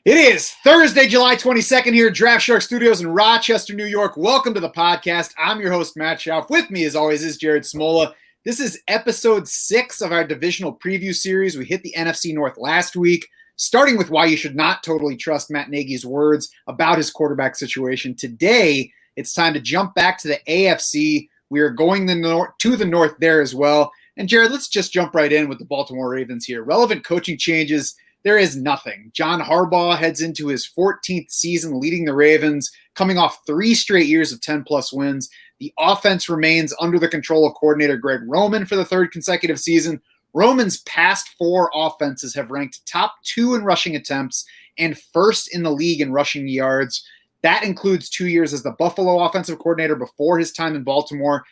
It is Thursday, July 22nd here at Draft Shark Studios in Rochester, New York. Welcome to the podcast. I'm your host, Matt Schauf. With me, as always, is Jared Smola. This is episode 6 of our divisional preview series. We hit the NFC North last week, starting with why you should not totally trust Matt Nagy's words about his quarterback situation. Today, it's time to jump back to the AFC. We are going to the north there as well. And Jared, let's just jump right in with the Baltimore Ravens here. Relevant coaching changes. There is nothing. John Harbaugh heads into his 14th season leading the Ravens, coming off 3 straight years of 10-plus wins. The offense remains under the control of coordinator Greg Roman for the 3rd consecutive season. Roman's past 4 offenses have ranked top 2 in rushing attempts and 1st in the league in rushing yards. That includes 2 years as the Buffalo offensive coordinator before his time in Baltimore.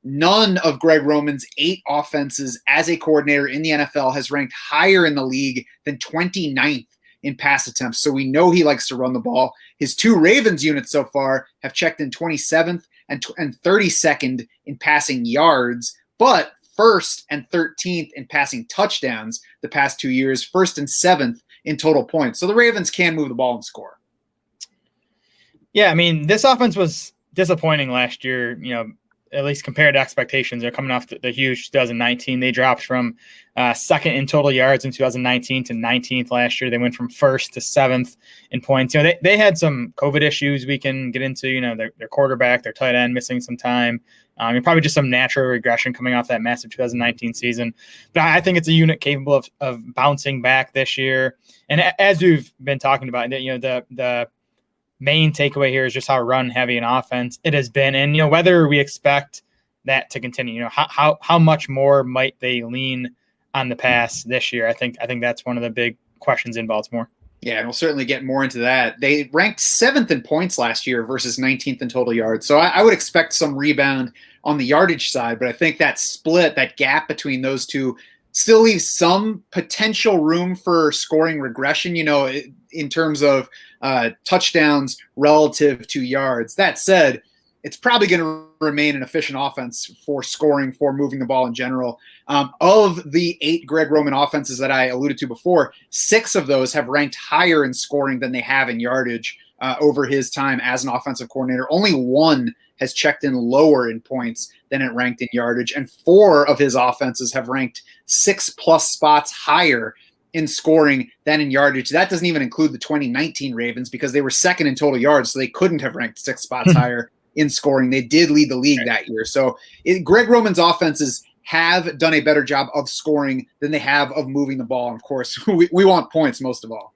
None of Greg Roman's 8 offenses as a coordinator in the NFL has ranked higher in the league than 29th in pass attempts. So we know he likes to run the ball. His 2 Ravens units so far have checked in 27th and 32nd in passing yards, but 1st and 13th in passing touchdowns the past 2 years, 1st and 7th in total points. So the Ravens can move the ball and score. Yeah, I mean, this offense was disappointing last year, at least compared to expectations. They're coming off the huge 2019. They dropped from 2nd in total yards in 2019 to 19th last year. They went from 1st to 7th in points. They had some COVID issues we can get into, their quarterback, their tight end missing some time. And probably just some natural regression coming off that massive 2019 season. But I think it's a unit capable of bouncing back this year. And as we've been talking about, the main takeaway here is just how run heavy an offense it has been. And, whether we expect that to continue, how much more might they lean on the pass this year? I think that's one of the big questions in Baltimore. Yeah, and we'll certainly get more into that. They ranked 7th in points last year versus 19th in total yards. So I would expect some rebound on the yardage side, but I think that split, that gap between those two still leaves some potential room for scoring regression, in terms of touchdowns relative to yards. That said, it's probably going to remain an efficient offense for scoring, for moving the ball in general. Of the 8 Greg Roman offenses that I alluded to before, 6 of those have ranked higher in scoring than they have in yardage over his time as an offensive coordinator. Only 1 has checked in lower in points than it ranked in yardage, and 4 of his offenses have ranked 6+ spots higher in scoring than in yardage. That doesn't even include the 2019 Ravens because they were 2nd in total yards, so they couldn't have ranked 6 spots higher in scoring. They did lead the league that year. So Greg Roman's offenses have done a better job of scoring than they have of moving the ball. And of course, we want points most of all.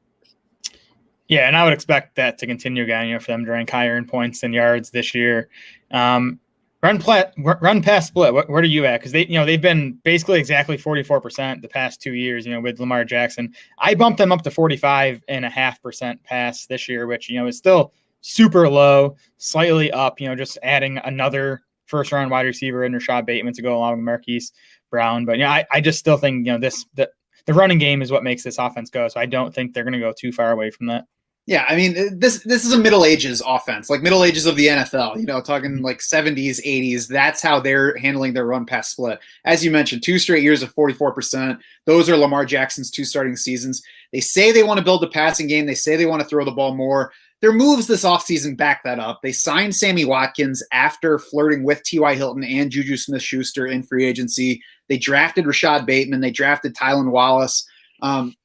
Yeah, and I would expect that to continue again, for them to rank higher in points than yards this year. Run pass split. Where are you at? Because they've been basically exactly 44% the past 2 years. With Lamar Jackson, I bumped them up to 45.5% pass this year, which is still super low, slightly up. Just adding another first-round wide receiver in Rashad Bateman to go along with Marquise Brown. But I just still think the running game is what makes this offense go. So I don't think they're going to go too far away from that. Yeah, I mean, this is a Middle Ages offense, like Middle Ages of the NFL, talking like 70s, 80s. That's how they're handling their run-pass split. As you mentioned, 2 straight years of 44%. Those are Lamar Jackson's 2 starting seasons. They say they want to build a passing game. They say they want to throw the ball more. Their moves this offseason back that up. They signed Sammy Watkins after flirting with T.Y. Hilton and Juju Smith-Schuster in free agency. They drafted Rashad Bateman. They drafted Tylan Wallace.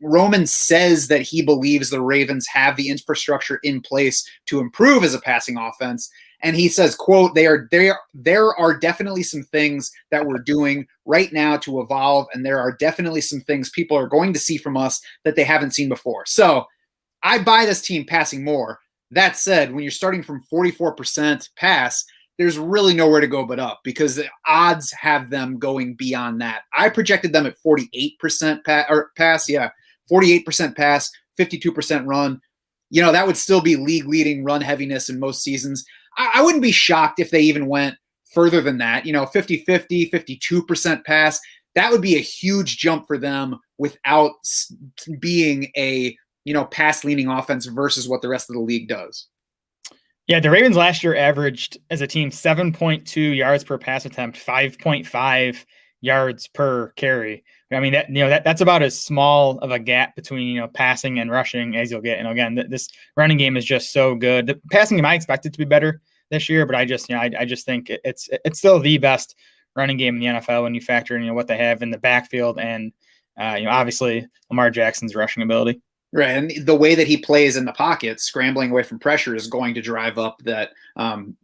Roman says that he believes the Ravens have the infrastructure in place to improve as a passing offense. And he says, quote, there are definitely some things that we're doing right now to evolve. And there are definitely some things people are going to see from us that they haven't seen before. So I buy this team passing more. That said, when you're starting from 44% pass, there's really nowhere to go but up because the odds have them going beyond that. I projected them at 48% pass. Yeah, 48% pass, 52% run. That would still be league-leading run heaviness in most seasons. I wouldn't be shocked if they even went further than that. 50-50, 52% pass. That would be a huge jump for them without being a pass-leaning offense versus what the rest of the league does. Yeah, the Ravens last year averaged as a team 7.2 yards per pass attempt, 5.5 yards per carry, I mean, that's about as small of a gap between, passing and rushing as you'll get. And again, this running game is just so good. The passing game, I expect it to be better this year, but I just think it's still the best running game in the NFL when you factor in, what they have in the backfield and, obviously Lamar Jackson's rushing ability. Right, and the way that he plays in the pocket, scrambling away from pressure, is going to drive up that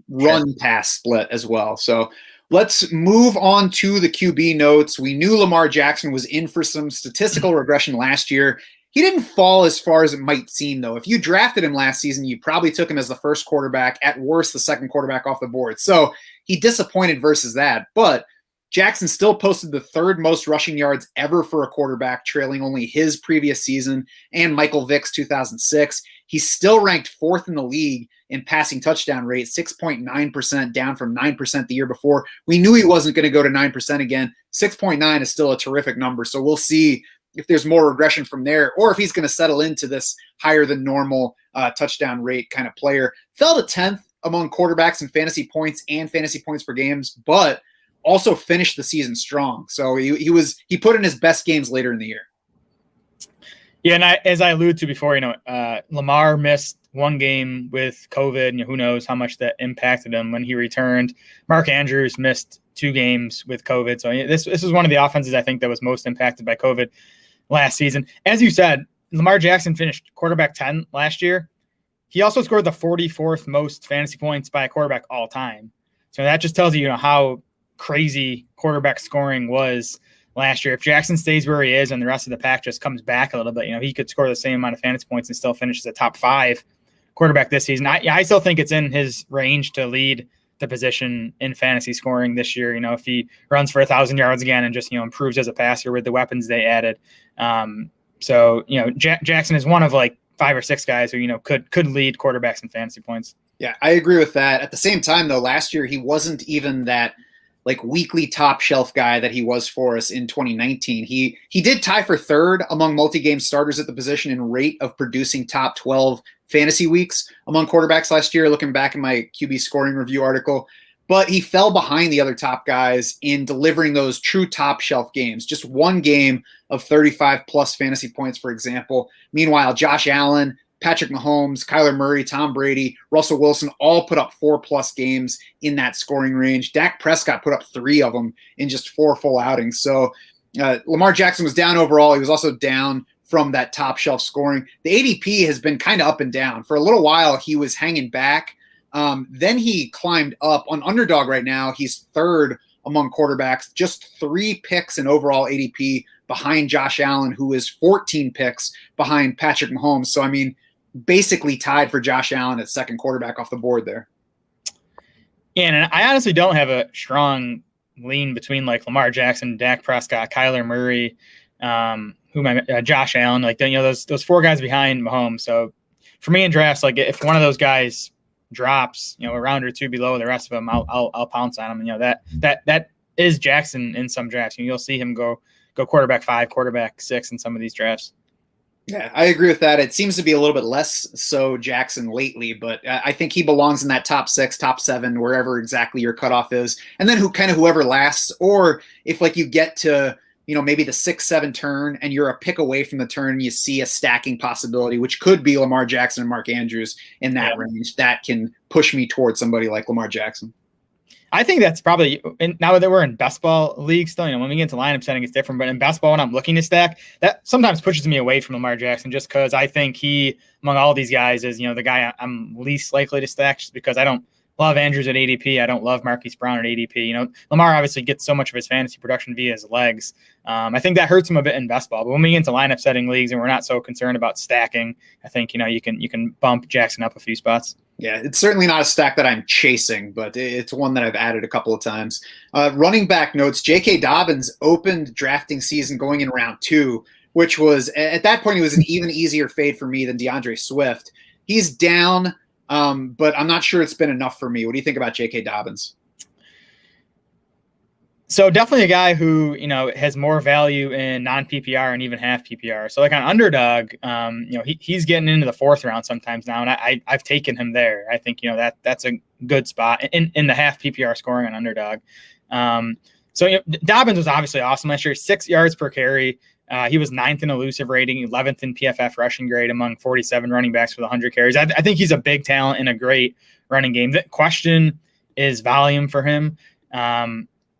run-pass split as well. So let's move on to the QB notes. We knew Lamar Jackson was in for some statistical regression last year. He didn't fall as far as it might seem, though. If you drafted him last season, you probably took him as the first quarterback, at worst the second quarterback off the board. So he disappointed versus that, but Jackson still posted the third most rushing yards ever for a quarterback, trailing only his previous season and Michael Vick's 2006. He's still ranked fourth in the league in passing touchdown rate, 6.9%, down from 9% the year before. We knew he wasn't going to go to 9% again. 6.9 is still a terrific number, so we'll see if there's more regression from there or if he's going to settle into this higher than normal touchdown rate kind of player. Fell to 10th among quarterbacks in fantasy points and fantasy points per games, but also finished the season strong. So he put in his best games later in the year. Yeah, and as I alluded to before, Lamar missed one game with COVID, and who knows how much that impacted him when he returned. Mark Andrews missed 2 games with COVID. So this is one of the offenses I think that was most impacted by COVID last season. As you said, Lamar Jackson finished quarterback 10 last year. He also scored the 44th most fantasy points by a quarterback all time. So that just tells you, how crazy quarterback scoring was last year. If Jackson stays where he is and the rest of the pack just comes back a little bit, he could score the same amount of fantasy points and still finish as a top 5 quarterback this season. I still think it's in his range to lead the position in fantasy scoring this year. If he runs for 1,000 yards again and just, improves as a passer with the weapons they added. Jackson is one of like 5 or 6 guys who, could lead quarterbacks in fantasy points. Yeah, I agree with that. At the same time, though, last year he wasn't even that like weekly top shelf guy that he was for us in 2019. He did tie for third among multi-game starters at the position in rate of producing top 12 fantasy weeks among quarterbacks last year, looking back in my QB scoring review article. But he fell behind the other top guys in delivering those true top shelf games. Just one game of 35 plus fantasy points, for example. Meanwhile, Josh Allen, Patrick Mahomes, Kyler Murray, Tom Brady, Russell Wilson all put up 4+ games in that scoring range. Dak Prescott put up 3 of them in just 4 full outings. So Lamar Jackson was down overall. He was also down from that top shelf scoring. The ADP has been kind of up and down. For a little while, he was hanging back. Then he climbed up. On Underdog right now, he's third among quarterbacks, just 3 picks in overall ADP behind Josh Allen, who is 14 picks behind Patrick Mahomes. So, basically tied for Josh Allen at second quarterback off the board there. Yeah, and I honestly don't have a strong lean between like Lamar Jackson, Dak Prescott, Kyler Murray, Josh Allen, those 4 guys behind Mahomes. So for me in drafts, like if one of those guys drops, a round or 2 below the rest of them, I'll pounce on him. That is Jackson in some drafts. You'll see him go quarterback 5, quarterback 6 in some of these drafts. Yeah, I agree with that. It seems to be a little bit less so Jackson lately, but I think he belongs in that top 6, top 7, wherever exactly your cutoff is. And then whoever lasts, or if like you get to, maybe the 6-7 turn and you're a pick away from the turn and you see a stacking possibility, which could be Lamar Jackson and Mark Andrews in that range, that can push me towards somebody like Lamar Jackson. I think that's probably, now that we're in best ball league still, when we get into lineup setting, it's different. But in best ball, when I'm looking to stack, that sometimes pushes me away from Lamar Jackson just because I think he, among all these guys, is, the guy I'm least likely to stack just because I don't love Andrews at ADP. I don't love Marquise Brown at ADP. Lamar obviously gets so much of his fantasy production via his legs. I think that hurts him a bit in best ball. But when we get into lineup setting leagues and we're not so concerned about stacking, I think, you can bump Jackson up a few spots. Yeah, it's certainly not a stack that I'm chasing, but it's one that I've added a couple of times. Running back notes, J.K. Dobbins opened drafting season going in round 2, which was, at that point, it was an even easier fade for me than DeAndre Swift. He's down, but I'm not sure it's been enough for me. What do you think about J.K. Dobbins? So definitely a guy who, has more value in non-PPR and even half PPR. So like on Underdog, he's getting into the 4th round sometimes now, and I've taken him there. I think, that's a good spot in the half PPR scoring on Underdog. So Dobbins was obviously awesome last year. 6 yards per carry. He was 9th in elusive rating, 11th in PFF rushing grade among 47 running backs with 100 carries. I think he's a big talent and a great running game. The question is volume for him.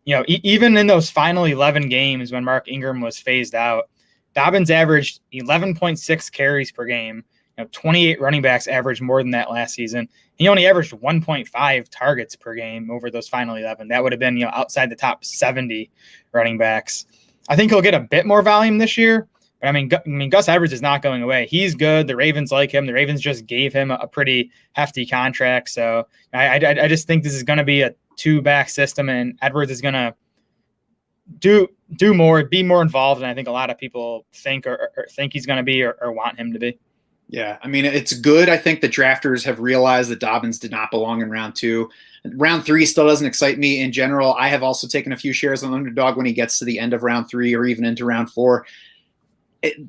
Even in those final 11 games when Mark Ingram was phased out, Dobbins averaged 11.6 carries per game. 28 running backs averaged more than that last season. He only averaged 1.5 targets per game over those final 11. That would have been, outside the top 70 running backs. I think he'll get a bit more volume this year. But I mean, Gus Edwards is not going away. He's good. The Ravens like him. The Ravens just gave him a pretty hefty contract. So I just think this is going to be a 2-back system, and Edwards is going to do more, be more involved than I think a lot of people think or think he's going to be or want him to be. Yeah, I mean, it's good. I think the drafters have realized that Dobbins did not belong in round 2. Round 3 still doesn't excite me in general. I have also taken a few shares on underdog when he gets to the end of round 3 or even into round 4.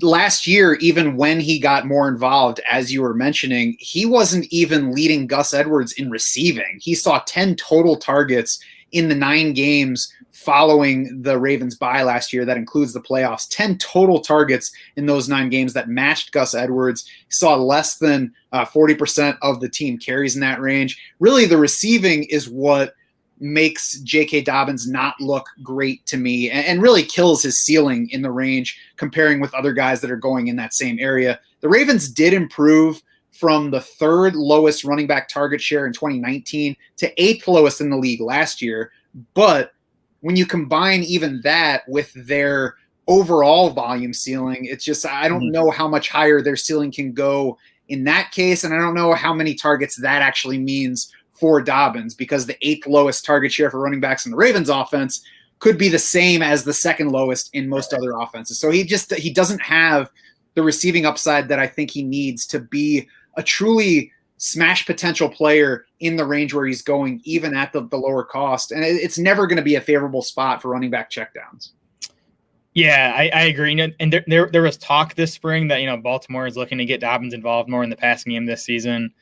Last year, even when he got more involved, as you were mentioning, he wasn't even leading Gus Edwards in receiving. He saw 10 total targets in the 9 games following the Ravens bye last year. That includes the playoffs. 10 total targets in those 9 games that matched Gus Edwards. He saw less than 40% of the team carries in that range. Really, the receiving is what makes J.K. Dobbins not look great to me and really kills his ceiling in the range comparing with other guys that are going in that same area. The Ravens did improve from the 3rd lowest running back target share in 2019 to 8th lowest in the league last year. But when you combine even that with their overall volume ceiling, it's just, I don't know how much higher their ceiling can go in that case. And I don't know how many targets that actually means for Dobbins, because the 8th lowest target share for running backs in the Ravens offense could be the same as the 2nd lowest in most other offenses. So he doesn't have the receiving upside that I think he needs to be a truly smash potential player in the range where he's going, even at the lower cost. And it's never going to be a favorable spot for running back checkdowns. Yeah, I agree. And there was talk this spring that, Baltimore is looking to get Dobbins involved more in the passing game this season.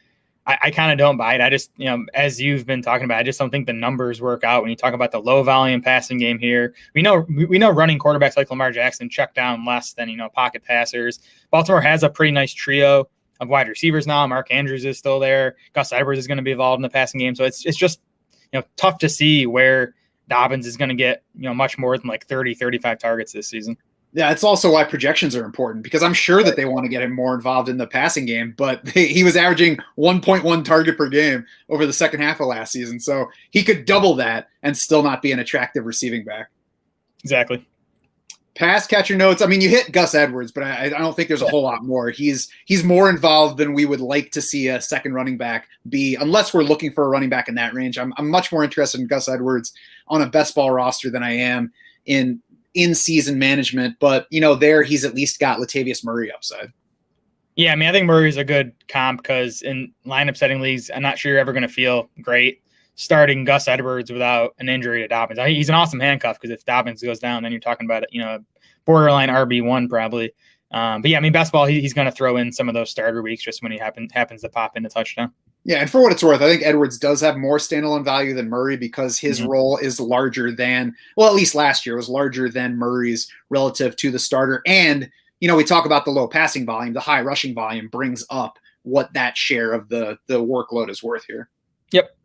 I kind of don't buy it. I just, as you've been talking about, I just don't think the numbers work out when you talk about the low volume passing game here. We know running quarterbacks like Lamar Jackson check down less than, pocket passers. Baltimore has a pretty nice trio of wide receivers now. Mark Andrews is still there. Gus Edwards is going to be involved in the passing game. So it's just, tough to see where Dobbins is going to get, much more than like 30, 35 targets this season. Yeah, it's also why projections are important, because I'm sure that they want to get him more involved in the passing game, but he was averaging 1.1 target per game over the second half of last season. So he could double that and still not be an attractive receiving back. Exactly. Pass catcher notes. I mean, you hit Gus Edwards, but I don't think there's a whole lot more. He's more involved than we would like to see a second running back be, unless we're looking for a running back in that range. I'm much more interested in Gus Edwards on a best ball roster than I am in season management, but there he's at least got Latavius Murray upside. Yeah, I mean, I think Murray's a good comp because in lineup setting leagues, I'm not sure you're ever going to feel great starting Gus Edwards without an injury to Dobbins. He's an awesome handcuff because if Dobbins goes down, then you're talking about borderline RB1 probably. But yeah, I mean, best ball, he's going to throw in some of those starter weeks just when he happens to pop into touchdown. Yeah, and for what it's worth, I think Edwards does have more standalone value than Murray because his role is larger than, well, at least last year was larger than Murray's relative to the starter. And, we talk about the low passing volume, the high rushing volume brings up what that share of the workload is worth here. Yep.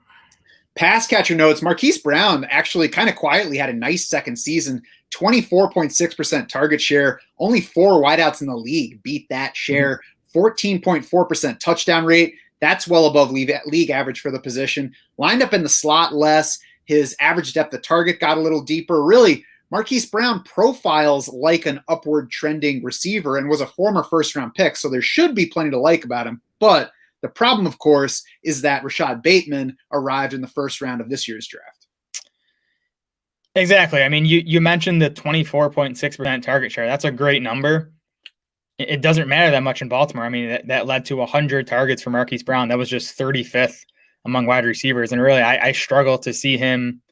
Pass catcher notes. Marquise Brown actually kind of quietly had a nice second season, 24.6% target share. Only 4 wideouts in the league beat that share, 14.4% touchdown rate. That's well above league average for the position. Lined up in the slot less. His average depth of target got a little deeper. Really, Marquise Brown profiles like an upward trending receiver and was a former first-round pick, so there should be plenty to like about him. But the problem, of course, is that Rashad Bateman arrived in the first round of this year's draft. Exactly. I mean, you mentioned the 24.6% target share. That's a great number. It doesn't matter that much in Baltimore. I mean, that led to 100 targets for Marquise Brown. That was just 35th among wide receivers. And really, I struggle to see him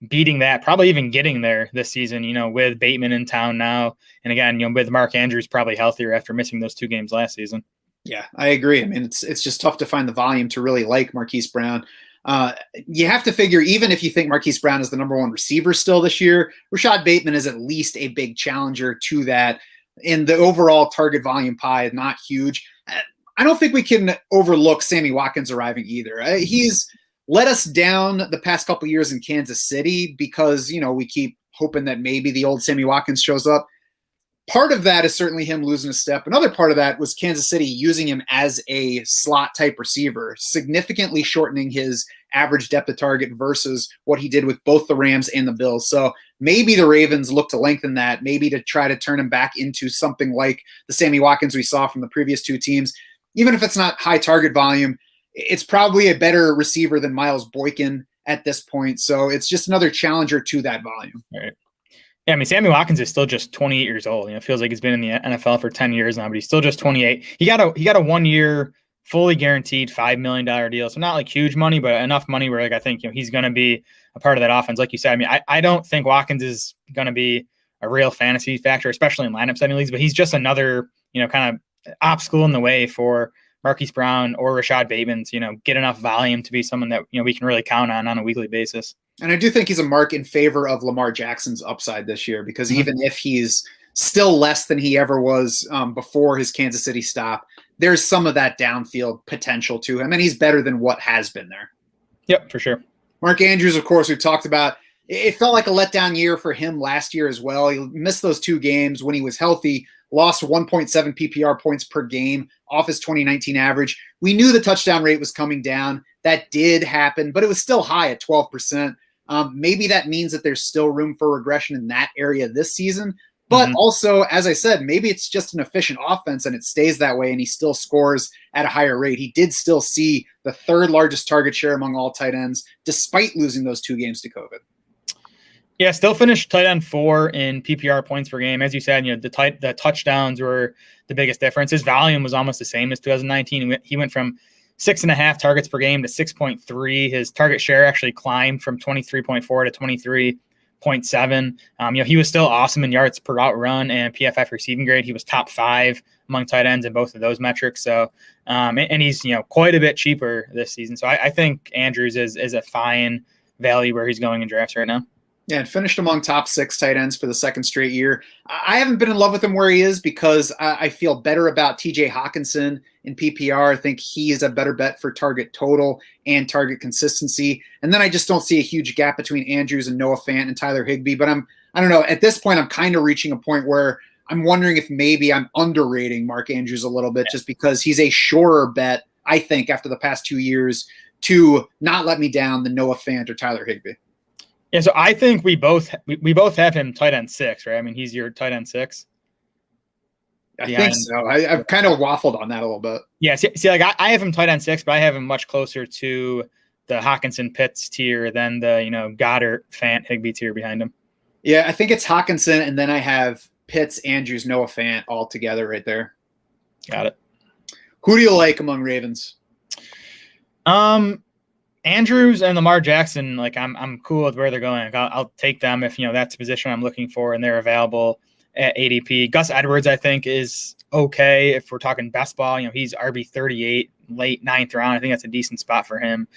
beating that, probably even getting there this season, with Bateman in town now. And again, with Mark Andrews probably healthier after missing those 2 games last season. Yeah, I agree. I mean, it's just tough to find the volume to really like Marquise Brown. You have to figure, even if you think Marquise Brown is the number one receiver still this year, Rashad Bateman is at least a big challenger to that. And the overall target volume pie is not huge. I don't think we can overlook Sammy Watkins arriving either. He's let us down the past couple years in Kansas City because, we keep hoping that maybe the old Sammy Watkins shows up. Part of that is certainly him losing a step. Another part of that was Kansas City using him as a slot type receiver, significantly shortening his average depth of target versus what he did with both the Rams and the Bills. So maybe the Ravens look to lengthen that, maybe to try to turn him back into something like the Sammy Watkins we saw from the previous two teams. Even if it's not high target volume, it's probably a better receiver than Miles Boykin at this point. So it's just another challenger to that volume. Right. Yeah, I mean, Sammy Watkins is still just 28 years old. It feels like he's been in the NFL for 10 years now, but he's still just 28. He got a 1 year, fully guaranteed $5 million deal. So not like huge money, but enough money where I think he's going to be a part of that offense. Like you said, I mean, I don't think Watkins is going to be a real fantasy factor, especially in lineup setting leagues. But he's just another kind of obstacle in the way for Marquise Brown or Rashad Bateman to get enough volume to be someone that we can really count on a weekly basis. And I do think he's a mark in favor of Lamar Jackson's upside this year because even if he's still less than he ever was before his Kansas City stop, there's some of that downfield potential to him, and he's better than what has been there. Yep, for sure. Mark Andrews, of course, we've talked about. It felt like a letdown year for him last year as well. He missed those 2 games when he was healthy, lost 1.7 PPR points per game off his 2019 average. We knew the touchdown rate was coming down. That did happen, but it was still high at 12%. Maybe that means that there's still room for regression in that area this season. But also, as I said, maybe it's just an efficient offense and it stays that way and he still scores at a higher rate. He did still see the 3rd largest target share among all tight ends, despite losing those 2 games to COVID. Yeah, still finished tight end 4 in PPR points per game. As you said, the touchdowns were the biggest difference. His volume was almost the same as 2019. He went from 6.5 targets per game to 6.3. His target share actually climbed from 23.4 to 23.7. He was still awesome in yards per route run and PFF receiving grade. He was top 5 among tight ends in both of those metrics. So, and he's quite a bit cheaper this season. So I think Andrews is a fine value where he's going in drafts right now. Yeah, and finished among top 6 tight ends for the 2nd straight year. I haven't been in love with him where he is because I feel better about TJ Hawkinson in PPR. I think he is a better bet for target total and target consistency. And then I just don't see a huge gap between Andrews and Noah Fant and Tyler Higbee. But I don't know, at this point, I'm kind of reaching a point where I'm wondering if maybe I'm underrating Mark Andrews a little bit just because he's a surer bet, I think, after the past 2 years to not let me down than Noah Fant or Tyler Higbee. Yeah, so I think we both have him tight end 6, right? I mean, he's your tight end 6. I think so. I've kind of waffled on that a little bit. Yeah, see, like I have him tight end 6, but I have him much closer to the Hawkinson Pitts tier than the Goddard Fant Higbee tier behind him. Yeah, I think it's Hawkinson, and then I have Pitts, Andrews, Noah Fant all together right there. Got it. Who do you like among Ravens? Andrews and Lamar Jackson, like I'm cool with where they're going. Like, I'll take them if that's the position I'm looking for and they're available at ADP. Gus Edwards, I think, is okay if we're talking best ball. He's RB 38, late 9th round. I think that's a decent spot for him.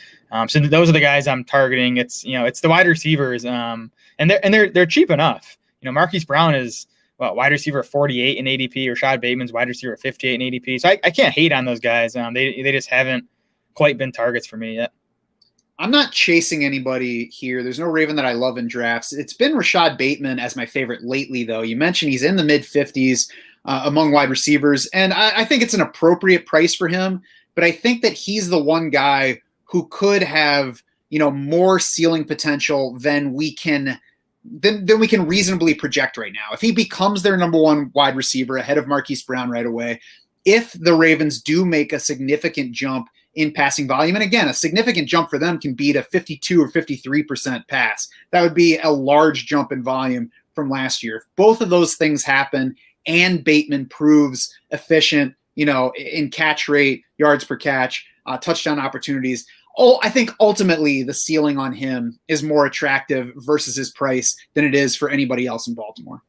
So those are the guys I'm targeting. It's it's the wide receivers, and they're cheap enough. Marquise Brown is wide receiver 48 in ADP. Rashad Bateman's wide receiver 58 in ADP. So I can't hate on those guys. They just haven't quite been targets for me yet. I'm not chasing anybody here. There's no Raven that I love in drafts. It's been Rashad Bateman as my favorite lately, though. You mentioned he's in the mid-50s among wide receivers, and I think it's an appropriate price for him, but I think that he's the one guy who could have more ceiling potential than we can reasonably project right now. If he becomes their number 1 wide receiver ahead of Marquise Brown right away, if the Ravens do make a significant jump in passing volume. And again, a significant jump for them can be to 52 or 53% pass. That would be a large jump in volume from last year. If both of those things happen and Bateman proves efficient, in catch rate, yards per catch, touchdown opportunities, I think ultimately the ceiling on him is more attractive versus his price than it is for anybody else in Baltimore.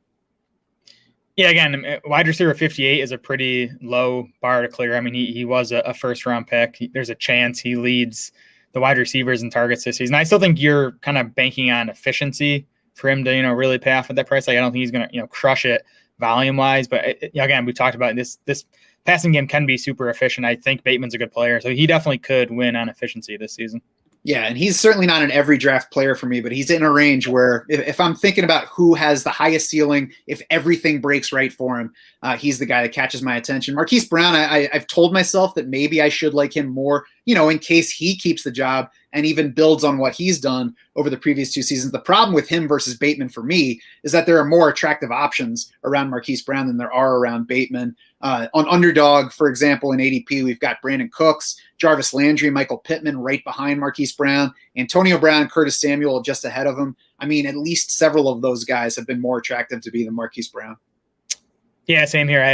Yeah, again, wide receiver 58 is a pretty low bar to clear. I mean, he was a first-round pick. There's a chance he leads the wide receivers and targets this season. I still think you're kind of banking on efficiency for him to, really pay off at that price. Like, I don't think he's going to, crush it volume wise, but again, we talked about this passing game can be super efficient. I think Bateman's a good player, so he definitely could win on efficiency this season. Yeah, and he's certainly not an every draft player for me, but he's in a range where if I'm thinking about who has the highest ceiling, if everything breaks right for him, he's the guy that catches my attention. Marquise Brown, I've told myself that maybe I should like him more, in case he keeps the job and even builds on what he's done over the previous 2 seasons. The problem with him versus Bateman for me is that there are more attractive options around Marquise Brown than there are around Bateman. On Underdog, for example, in ADP, we've got Brandon Cooks, Jarvis Landry, Michael Pittman right behind Marquise Brown, Antonio Brown, Curtis Samuel just ahead of him. I mean, at least several of those guys have been more attractive to me than Marquise Brown. Yeah, same here. I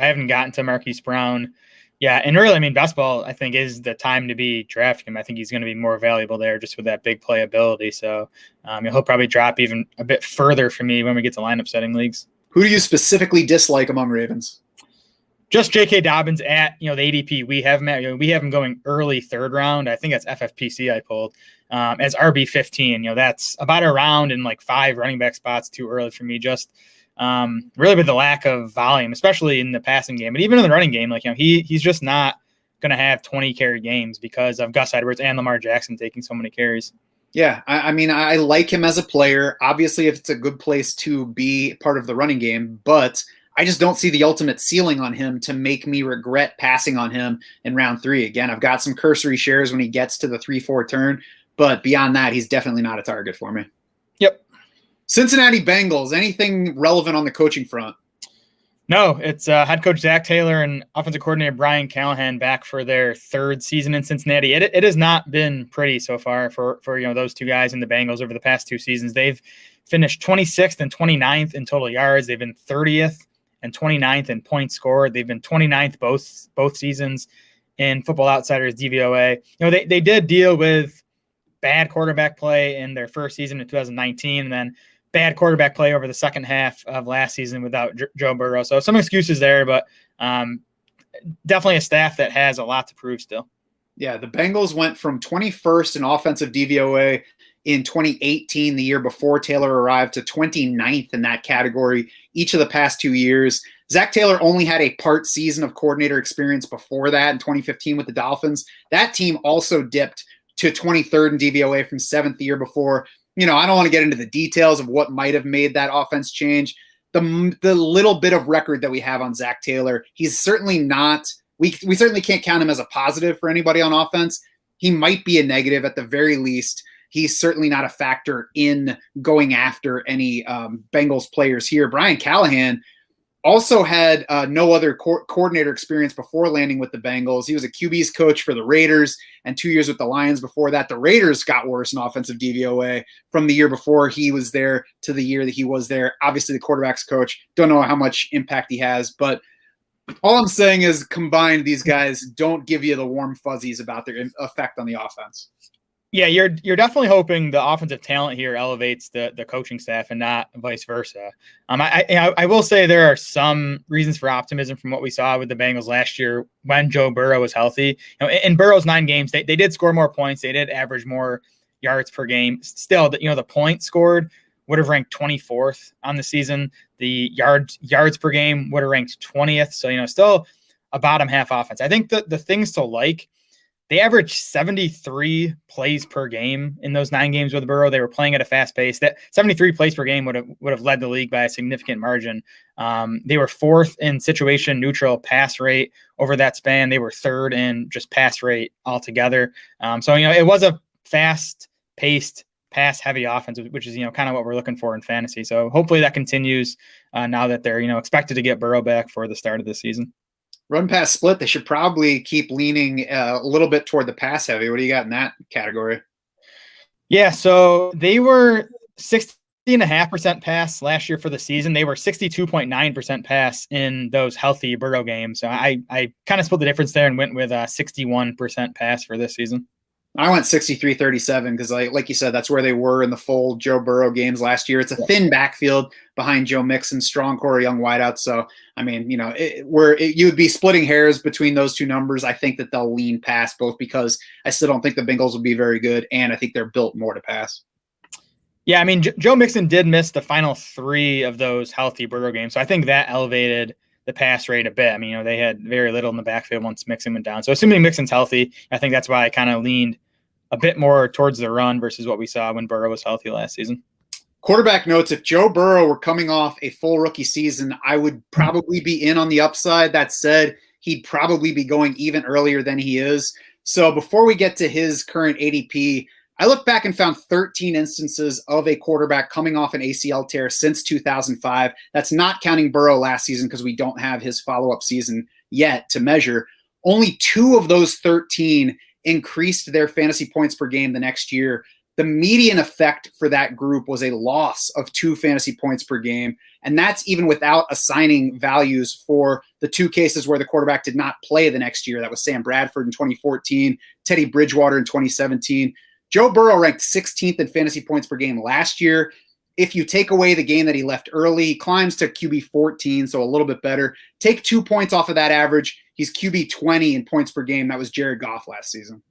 haven't gotten to Marquise Brown. Yeah, and really, best ball, I think, is the time to be drafting him. I think he's going to be more valuable there just with that big playability. So he'll probably drop even a bit further for me when we get to lineup setting leagues. Who do you specifically dislike among Ravens? Just J.K. Dobbins at, the ADP we have him we have him going early 3rd round. I think that's FFPC I pulled as RB15. That's about a round and like 5 running back spots too early for me. Just really with the lack of volume, especially in the passing game, but even in the running game, he's just not going to have 20 carry games because of Gus Edwards and Lamar Jackson taking so many carries. Yeah, I like him as a player. Obviously, if it's a good place to be part of the running game, but I just don't see the ultimate ceiling on him to make me regret passing on him in round 3. Again, I've got some cursory shares when he gets to the 3-4 turn, but beyond that, he's definitely not a target for me. Yep. Cincinnati Bengals, anything relevant on the coaching front? No, it's head coach Zach Taylor and offensive coordinator Brian Callahan back for their 3rd season in Cincinnati. It has not been pretty so far for those 2 guys in the Bengals over the past 2 seasons. They've finished 26th and 29th in total yards. They've been 30th and 29th in points scored. They've been 29th both seasons in Football Outsiders DVOA. They did deal with bad quarterback play in their first season in 2019, and then bad quarterback play over the second half of last season without Joe Burrow. So some excuses there, but definitely a staff that has a lot to prove still. Yeah, the Bengals went from 21st in offensive DVOA in 2018, the year before Taylor arrived, to 29th in that category each of the past 2 years. Zach Taylor only had a part season of coordinator experience before that in 2015 with the Dolphins. That team also dipped to 23rd in DVOA from 7th the year before. I don't want to get into the details of what might have made that offense change. The little bit of record that we have on Zach Taylor, he's certainly not – we certainly can't count him as a positive for anybody on offense. He might be a negative at the very least. He's certainly not a factor in going after any Bengals players here. Brian Callahan also had no other coordinator experience before landing with the Bengals. He was a QB's coach for the Raiders and 2 years with the Lions before that. The Raiders got worse in offensive DVOA from the year before he was there to the year that he was there. Obviously, the quarterback's coach. Don't know how much impact he has, but all I'm saying is combined, these guys don't give you the warm fuzzies about their effect on the offense. Yeah, you're definitely hoping the offensive talent here elevates the coaching staff and not vice versa. I will say there are some reasons for optimism from what we saw with the Bengals last year when Joe Burrow was healthy. In Burrow's 9 games, they did score more points. They did average more yards per game. Still, the points scored would have ranked 24th on the season. The yards per game would have ranked 20th. So, still a bottom half offense. I think the things to like, they averaged 73 plays per game in those 9 games with Burrow. They were playing at a fast pace. That 73 plays per game would have led the league by a significant margin. They were 4th in situation neutral pass rate over that span. They were 3rd in just pass rate altogether. So it was a fast-paced, pass-heavy offense, which is kind of what we're looking for in fantasy. So hopefully that continues now that they're expected to get Burrow back for the start of the season. Run pass split, they should probably keep leaning a little bit toward the pass heavy. What do you got in that category? Yeah, so they were 60.5% pass last year for the season. They were 62.9% pass in those healthy Burrow games. So I kind of split the difference there and went with 61% pass for this season. I went 63-37 because, like you said, that's where they were in the full Joe Burrow games last year. It's a thin backfield behind Joe Mixon, strong core, young wideouts. So, I mean, you know, you would be splitting hairs between those two numbers. I think that they'll lean past both because I still don't think the Bengals will be very good, and I think they're built more to pass. Yeah, I mean, Joe Mixon did miss the final 3 of those healthy Burrow games, so I think that elevated the pass rate a bit. I mean, you know, they had very little in the backfield once Mixon went down. So assuming Mixon's healthy, I think that's why I kind of leaned a bit more towards the run versus what we saw when Burrow was healthy last season. Quarterback notes, if Joe Burrow were coming off a full rookie season, I would probably be in on the upside. That said, he'd probably be going even earlier than he is. So before we get to his current ADP, I looked back and found 13 instances of a quarterback coming off an ACL tear since 2005. That's not counting Burrow last season because we don't have his follow-up season yet to measure. Only 2 of those 13 increased their fantasy points per game the next year. The median effect for that group was a loss of 2 fantasy points per game. And that's even without assigning values for the 2 cases where the quarterback did not play the next year. That was Sam Bradford in 2014, Teddy Bridgewater in 2017. Joe Burrow ranked 16th in fantasy points per game last year. If you take away the game that he left early, he climbs to QB 14, so a little bit better. Take 2 points off of that average, he's QB 20 in points per game. That was Jared Goff last season.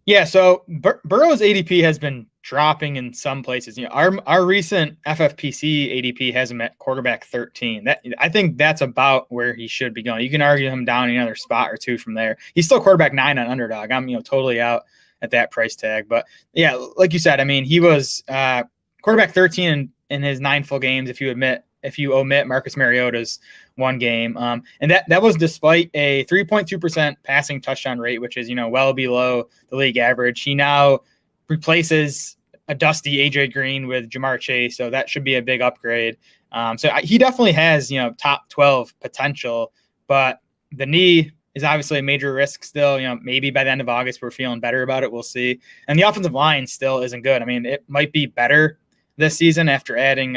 Yeah, so Burrow's ADP has been dropping in some places. You know, our recent FFPC ADP has him at quarterback 13. I think that's about where he should be going. You can argue him down another spot or 2 from there. He's still quarterback 9 on Underdog. I'm totally out at that price tag. But yeah, like you said, I mean, he was quarterback 13 in his 9 full games. If you omit Marcus Mariota's 1 game, and that was despite a 3.2% passing touchdown rate, which is well below the league average. He now replaces a dusty AJ Green with Jamar Chase, so that should be a big upgrade. So he definitely has top 12 potential, but the knee is obviously a major risk still. Maybe by the end of August we're feeling better about it. We'll see. And the offensive line still isn't good. I mean, it might be better this season after adding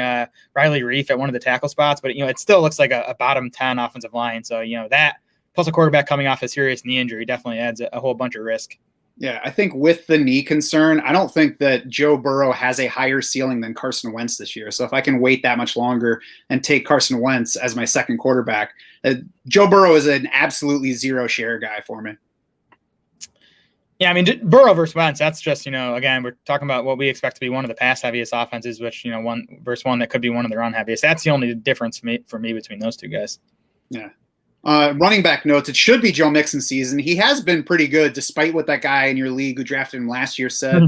Riley Reif at one of the tackle spots, but it still looks like a bottom 10 offensive line. So that plus a quarterback coming off a serious knee injury definitely adds a whole bunch of risk. Yeah, I think with the knee concern, I don't think that Joe Burrow has a higher ceiling than Carson Wentz this year. So if I can wait that much longer and take Carson Wentz as my second quarterback, Joe Burrow is an absolutely 0 share guy for me. Yeah, I mean, Burrow versus Wentz, that's just, again, we're talking about what we expect to be one of the pass-heaviest offenses, which, one versus one that could be one of the run-heaviest. That's the only difference for me between those 2 guys. Yeah. Running back notes, it should be Joe Mixon's season. He has been pretty good, despite what that guy in your league who drafted him last year said.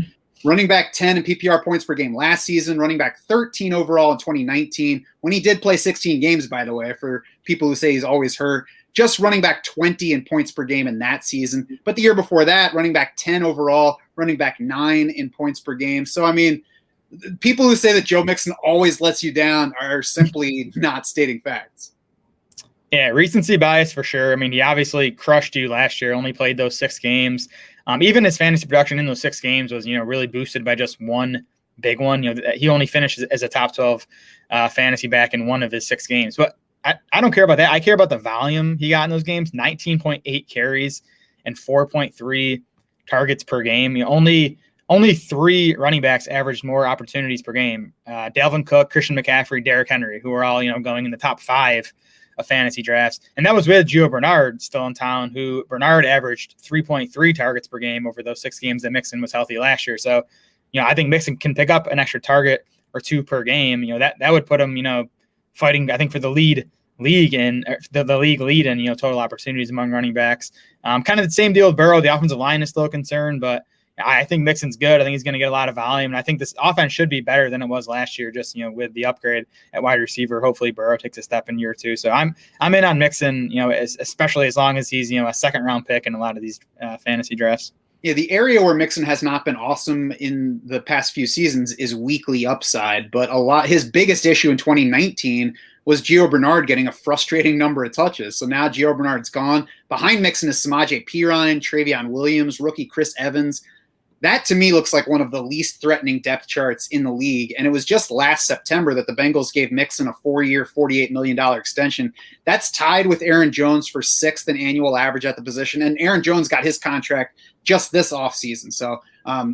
Running back 10 in PPR points per game last season, running back 13 overall in 2019, when he did play 16 games, by the way, for people who say he's always hurt. Just running back 20 in points per game in that season. But the year before that, running back 10 overall, running back 9 in points per game. So, I mean, people who say that Joe Mixon always lets you down are simply not stating facts. Yeah, recency bias for sure. I mean, he obviously crushed you last year, only played those 6 games. Even his fantasy production in those 6 games was, really boosted by just one big one. He only finished as a top 12 fantasy back in 1 of his 6 games. But I don't care about that. I care about the volume he got in those games, 19.8 carries and 4.3 targets per game. Only 3 running backs averaged more opportunities per game. Dalvin Cook, Christian McCaffrey, Derrick Henry, who are all, going in the top 5 of fantasy drafts. And that was with Gio Bernard still in town, who Bernard averaged 3.3 targets per game over those 6 games that Mixon was healthy last year. So, I think Mixon can pick up an extra target or 2 per game. That would put him, fighting, I think, for the league in the league lead in total opportunities among running backs. Kind of the same deal with Burrow. The offensive line is still a concern, but I think Mixon's good. I think he's going to get a lot of volume, and I think this offense should be better than it was last year. Just with the upgrade at wide receiver, hopefully Burrow takes a step in year 2. So I'm in on Mixon. Especially as long as he's a 2nd-round pick in a lot of these fantasy drafts. Yeah, the area where Mixon has not been awesome in the past few seasons is weekly upside, but his biggest issue in 2019 was Gio Bernard getting a frustrating number of touches. So now Gio Bernard's gone. Behind Mixon is Samaje Perine, Travion Williams, rookie Chris Evans. That to me looks like one of the least threatening depth charts in the league. And it was just last September that the Bengals gave Mixon a 4-year, $48 million extension. That's tied with Aaron Jones for 6th in annual average at the position. And Aaron Jones got his contract just this offseason. So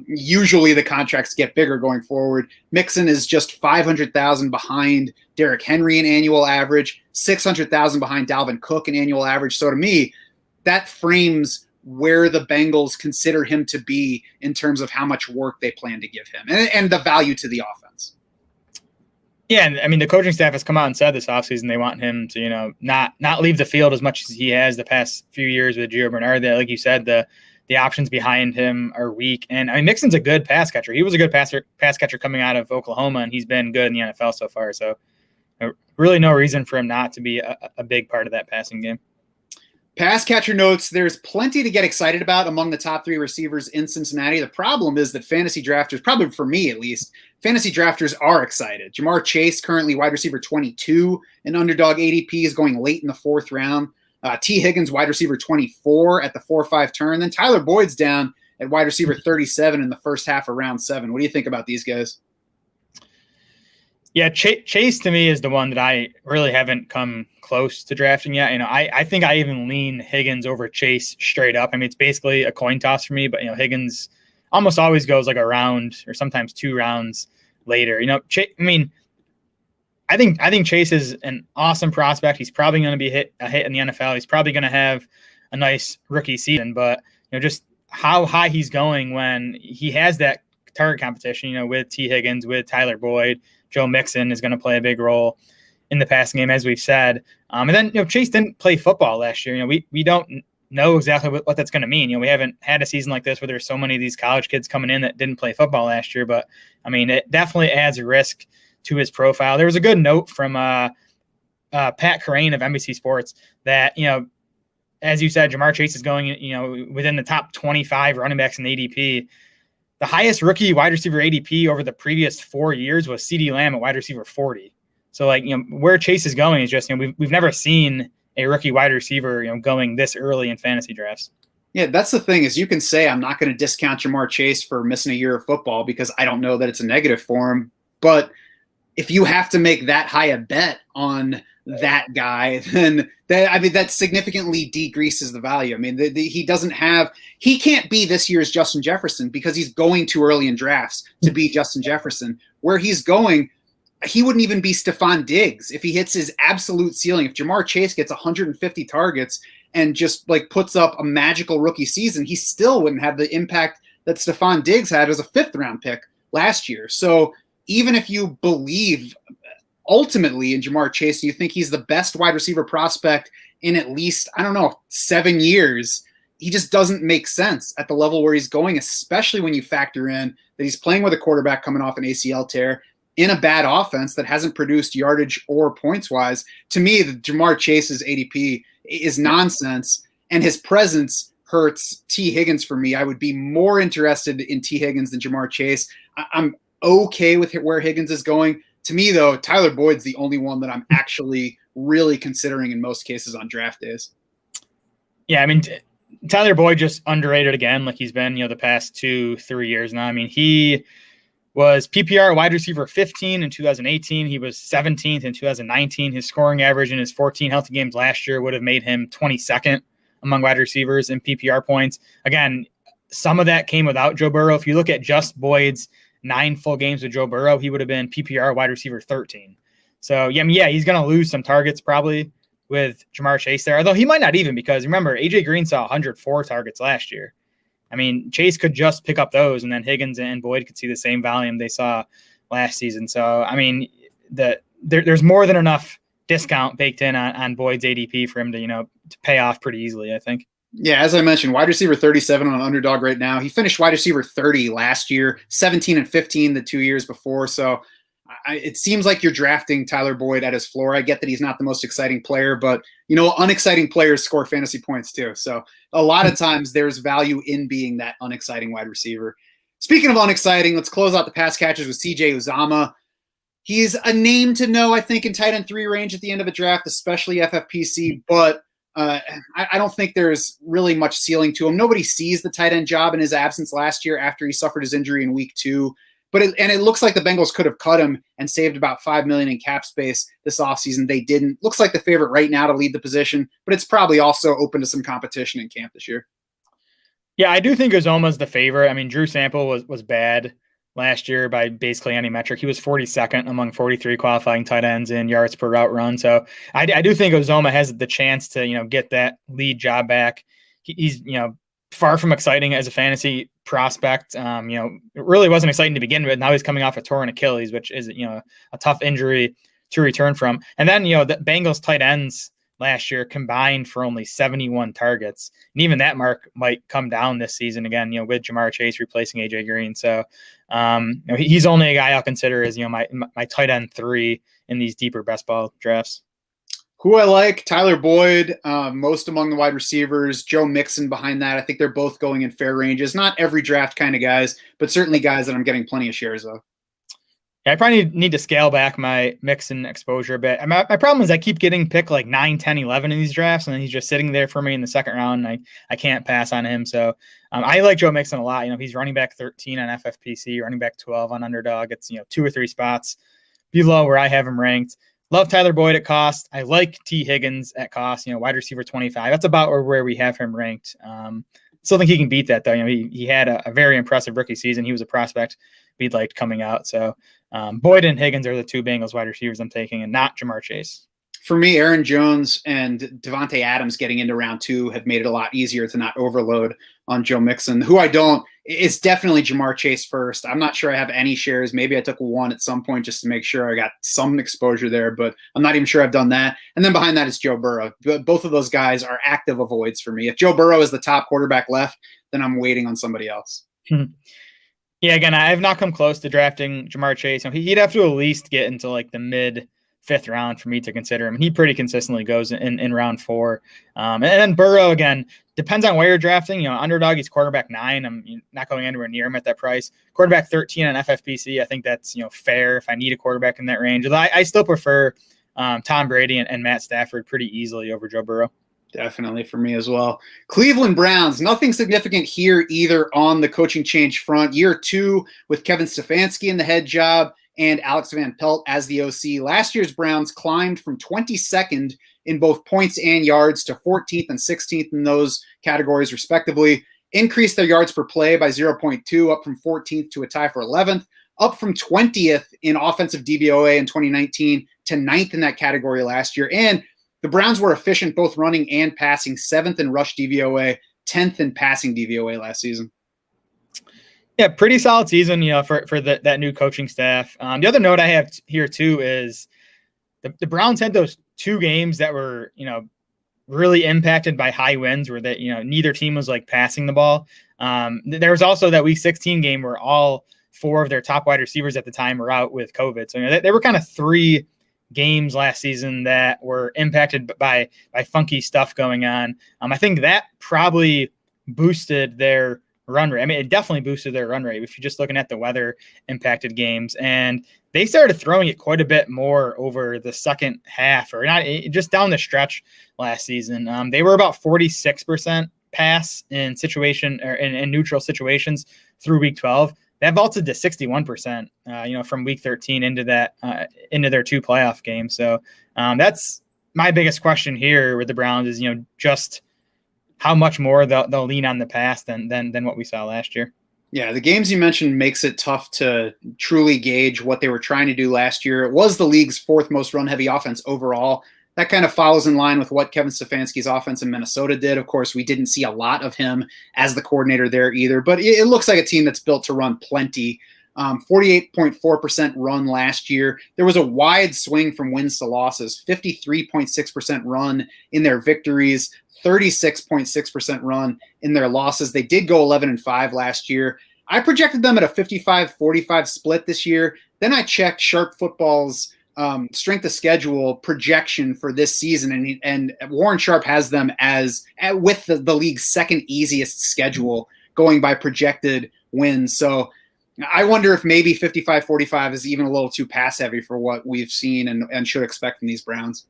usually the contracts get bigger going forward. Mixon is just $500,000 behind Derrick Henry in annual average, $600,000 behind Dalvin Cook in annual average. So to me, that frames where the Bengals consider him to be in terms of how much work they plan to give him and the value to the offense. Yeah, and I mean, the coaching staff has come out and said this offseason they want him to, not leave the field as much as he has the past few years with Gio Bernard. That, like you said, the options behind him are weak. And I mean, Mixon's a good pass catcher. He was a good pass catcher coming out of Oklahoma, and he's been good in the NFL so far. So really no reason for him not to be a big part of that passing game. Pass catcher notes, there's plenty to get excited about among the top 3 receivers in Cincinnati. The problem is that fantasy drafters, probably for me at least, fantasy drafters are excited. Jamar Chase, currently wide receiver 22 in underdog ADP, is going late in the 4th round. T. Higgins, wide receiver 24 at the 4-5 turn. Then Tyler Boyd's down at wide receiver 37 in the first half of round 7. What do you think about these guys? Yeah, Chase to me is the one that I really haven't come close to drafting yet. I think I even lean Higgins over Chase straight up. I mean, it's basically a coin toss for me, but Higgins almost always goes like a round or sometimes 2 rounds later. I think Chase is an awesome prospect. He's probably going to be a hit in the NFL. He's probably going to have a nice rookie season, but just how high he's going when he has that target competition, with T. Higgins, with Tyler Boyd. Joe Mixon is going to play a big role in the passing game, as we've said. And then, Chase didn't play football last year. We don't know exactly what that's going to mean. We haven't had a season like this where there's so many of these college kids coming in that didn't play football last year. But, I mean, it definitely adds a risk to his profile. There was a good note from Pat Kerrane of NBC Sports that, as you said, Jamar Chase is going, within the top 25 running backs in the ADP. The highest rookie wide receiver ADP over the previous 4 years was CeeDee Lamb at wide receiver 40. So, where Chase is going is just, we've never seen a rookie wide receiver, going this early in fantasy drafts. Yeah, that's the thing is you can say I'm not going to discount Jamar Chase for missing a year of football because I don't know that it's a negative for him. But if you have to make that high a bet on that guy, then that significantly decreases the value. I mean, he can't be this year's Justin Jefferson because he's going too early in drafts to be Justin Jefferson. Where he's going, he wouldn't even be Stephon Diggs if he hits his absolute ceiling. If Jamar Chase gets 150 targets and just puts up a magical rookie season, he still wouldn't have the impact that Stephon Diggs had as a 5th round pick last year. So even if you believe ultimately in Jamar Chase, you think he's the best wide receiver prospect in at least, 7 years, he just doesn't make sense at the level where he's going, especially when you factor in that he's playing with a quarterback coming off an ACL tear in a bad offense that hasn't produced yardage or points-wise. To me, the Jamar Chase's ADP is nonsense, and his presence hurts T. Higgins for me. I would be more interested in T. Higgins than Jamar Chase. I'm okay with where Higgins is going. To me, though, Tyler Boyd's the only one that I'm actually really considering in most cases on draft days. Yeah, I mean, Tyler Boyd just underrated again, like he's been, the past 2-3 years now. I mean, he was PPR wide receiver 15 in 2018. He was 17th in 2019. His scoring average in his 14 healthy games last year would have made him 22nd among wide receivers in PPR points. Again, some of that came without Joe Burrow. If you look at just Boyd's 9 full games with Joe Burrow, he would have been PPR wide receiver 13. So, yeah, he's going to lose some targets probably with Jamar Chase there, although he might not even, because remember, AJ Green saw 104 targets last year. I mean, Chase could just pick up those, and then Higgins and Boyd could see the same volume they saw last season. So, I mean, there's more than enough discount baked in on Boyd's ADP for him to, to pay off pretty easily, I think. Yeah, as I mentioned, wide receiver 37 on underdog right now. He finished wide receiver 30 last year, 17 and 15 the 2 years before. So it seems like you're drafting Tyler Boyd at his floor. I get that he's not the most exciting player, but, unexciting players score fantasy points too. So a lot of times there's value in being that unexciting wide receiver. Speaking of unexciting, let's close out the pass catchers with CJ Uzomah. He's a name to know, I think, in tight end 3 range at the end of a draft, especially FFPC, but I don't think there's really much ceiling to him. Nobody sees the tight end job in his absence last year after he suffered his injury in week 2. But it looks like the Bengals could have cut him and saved about $5 million in cap space this offseason. They didn't. Looks like the favorite right now to lead the position, but it's probably also open to some competition in camp this year. Yeah, I do think Uzoma's the favorite. I mean, Drew Sample was bad last year by basically any metric. He was 42nd among 43 qualifying tight ends in yards per route run. So I do think Uzoma has the chance to, get that lead job back. He's, far from exciting as a fantasy prospect. It really wasn't exciting to begin with. Now he's coming off a torn Achilles, which is, a tough injury to return from. And then, the Bengals tight ends last year combined for only 71 targets. And even that mark might come down this season again, with Jamar Chase replacing AJ Green. So he's only a guy I'll consider as, my tight end 3 in these deeper best ball drafts. Who I like, Tyler Boyd, most among the wide receivers, Joe Mixon behind that. I think they're both going in fair ranges. Not every draft kind of guys, but certainly guys that I'm getting plenty of shares of. Yeah, I probably need to scale back my Mixon exposure a bit. My problem is I keep getting picked like 9, 10, 11 in these drafts, and then he's just sitting there for me in the second round, and I can't pass on him. So I like Joe Mixon a lot. He's running back 13 on FFPC, running back 12 on Underdog. It's 2 or 3 spots below where I have him ranked. Love Tyler Boyd at cost. I like T. Higgins at cost, wide receiver 25. That's about where we have him ranked. Still think he can beat that, though. He had a very impressive rookie season. He was a prospect we'd liked coming out. So Boyd and Higgins are the 2 Bengals wide receivers I'm taking, and not Jamar Chase. For me, Aaron Jones and Devontae Adams getting into round 2 have made it a lot easier to not overload on Joe Mixon. Who I don't, it's definitely Jamar Chase first. I'm not sure I have any shares. Maybe I took one at some point just to make sure I got some exposure there, but I'm not even sure I've done that. And then behind that is Joe Burrow. Both of those guys are active avoids for me. If Joe Burrow is the top quarterback left, then I'm waiting on somebody else. Yeah, again, I have not come close to drafting Jamar Chase. He'd have to at least get into like the mid 5th round for me to consider him. He pretty consistently goes in round 4. And then Burrow, again, depends on where you're drafting. Underdog, he's quarterback 9. I'm not going anywhere near him at that price. Quarterback 13 on FFPC. I think that's, fair if I need a quarterback in that range. I still prefer Tom Brady and Matt Stafford pretty easily over Joe Burrow. Definitely for me as well. Cleveland Browns, nothing significant here either on the coaching change front. Year 2 with Kevin Stefanski in the head job and Alex Van Pelt as the OC. Last year's Browns climbed from 22nd in both points and yards to 14th and 16th in those categories, respectively. Increased their yards per play by 0.2, up from 14th to a tie for 11th, up from 20th in offensive DVOA in 2019 to 9th in that category last year. And the Browns were efficient both running and passing, 7th in rush DVOA, 10th in passing DVOA last season. Yeah, pretty solid season, for that new coaching staff. The other note I have here too is the Browns had those 2 games that were, really impacted by high winds where that, neither team was like passing the ball. There was also that week 16 game where all 4 of their top wide receivers at the time were out with COVID. So, they were kind of 3 games last season that were impacted by funky stuff going on. I think that probably boosted their run rate. It definitely boosted their run rate if you're just looking at the weather impacted games. And they started throwing it quite a bit more over the second half, or not just down the stretch last season. They were about 46% pass in situation or in neutral situations through week 12. That vaulted to 61%, from week 13 into their 2 playoff games. So that's my biggest question here with the Browns is, just how much more they'll lean on the pass than what we saw last year. Yeah, the games you mentioned makes it tough to truly gauge what they were trying to do last year. It was the league's 4th most run-heavy offense overall. That kind of follows in line with what Kevin Stefanski's offense in Minnesota did. Of course, we didn't see a lot of him as the coordinator there either, but it looks like a team that's built to run plenty. 48.4% run last year. There was a wide swing from wins to losses, 53.6% run in their victories, 36.6% run in their losses. They did go 11-5 last year. I projected them at a 55-45 split this year. Then I checked Sharp Football's strength of schedule projection for this season, and Warren Sharp has them as with the league's 2nd easiest schedule going by projected wins. So I wonder if maybe 55-45 is even a little too pass heavy for what we've seen and should expect from these Browns.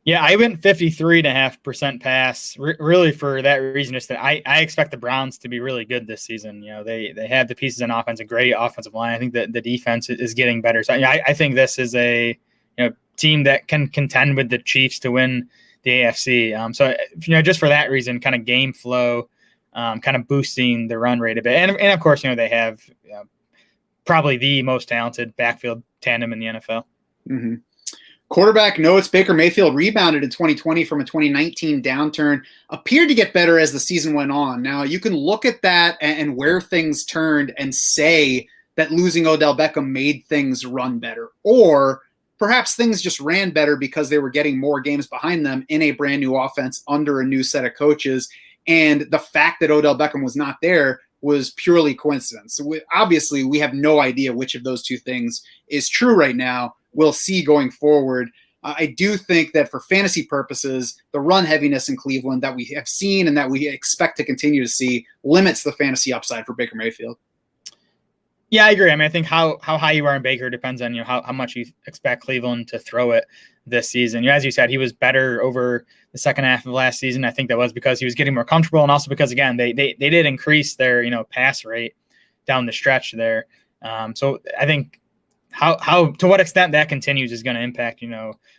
Yeah, I went 53.5% pass, really for that reason. Just that I expect the Browns to be really good this season. They have the pieces on offense, a great offensive line. I think that the defense is getting better. So I think this is a team that can contend with the Chiefs to win the AFC. So just for that reason, kind of game flow, kind of boosting the run rate a bit, and of course they have probably the most talented backfield tandem in the NFL. Mm-hmm. Quarterback notes: Baker Mayfield rebounded in 2020 from a 2019 downturn, appeared to get better as the season went on. Now, you can look at that and where things turned and say that losing Odell Beckham made things run better. Or perhaps things just ran better because they were getting more games behind them in a brand new offense under a new set of coaches. And the fact that Odell Beckham was not there was purely coincidence. So obviously, we have no idea which of those two things is true right now. We'll see going forward. I do think that for fantasy purposes, the run heaviness in Cleveland that we have seen and that we expect to continue to see limits the fantasy upside for Baker Mayfield. Yeah, I agree. I mean, I think how high you are in Baker depends on how much you expect Cleveland to throw it this season. As you said, he was better over the second half of last season. I think that was because he was getting more comfortable, and also because again they did increase their pass rate down the stretch there. So I think how to what extent that continues is going to impact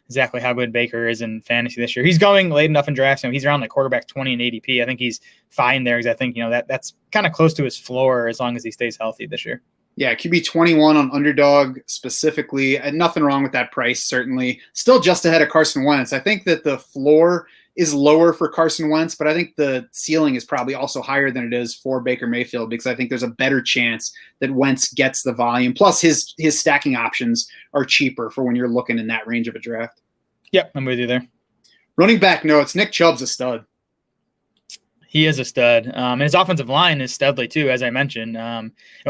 exactly how good Baker is in fantasy this year. He's going late enough in drafts. He's around like quarterback 20 in ADP. I think he's fine there because I think that's kind of close to his floor as long as he stays healthy this year. Yeah, QB 21 on Underdog specifically. And nothing wrong with that price, certainly. Still just ahead of Carson Wentz. I think that the floor is lower for Carson Wentz, but I think the ceiling is probably also higher than it is for Baker Mayfield because I think there's a better chance that Wentz gets the volume. Plus, his stacking options are cheaper for when you're looking in that range of a draft. Yep, I'm with you there. Running back notes: Nick Chubb's a stud. He is a stud. And his offensive line is studly too, as I mentioned.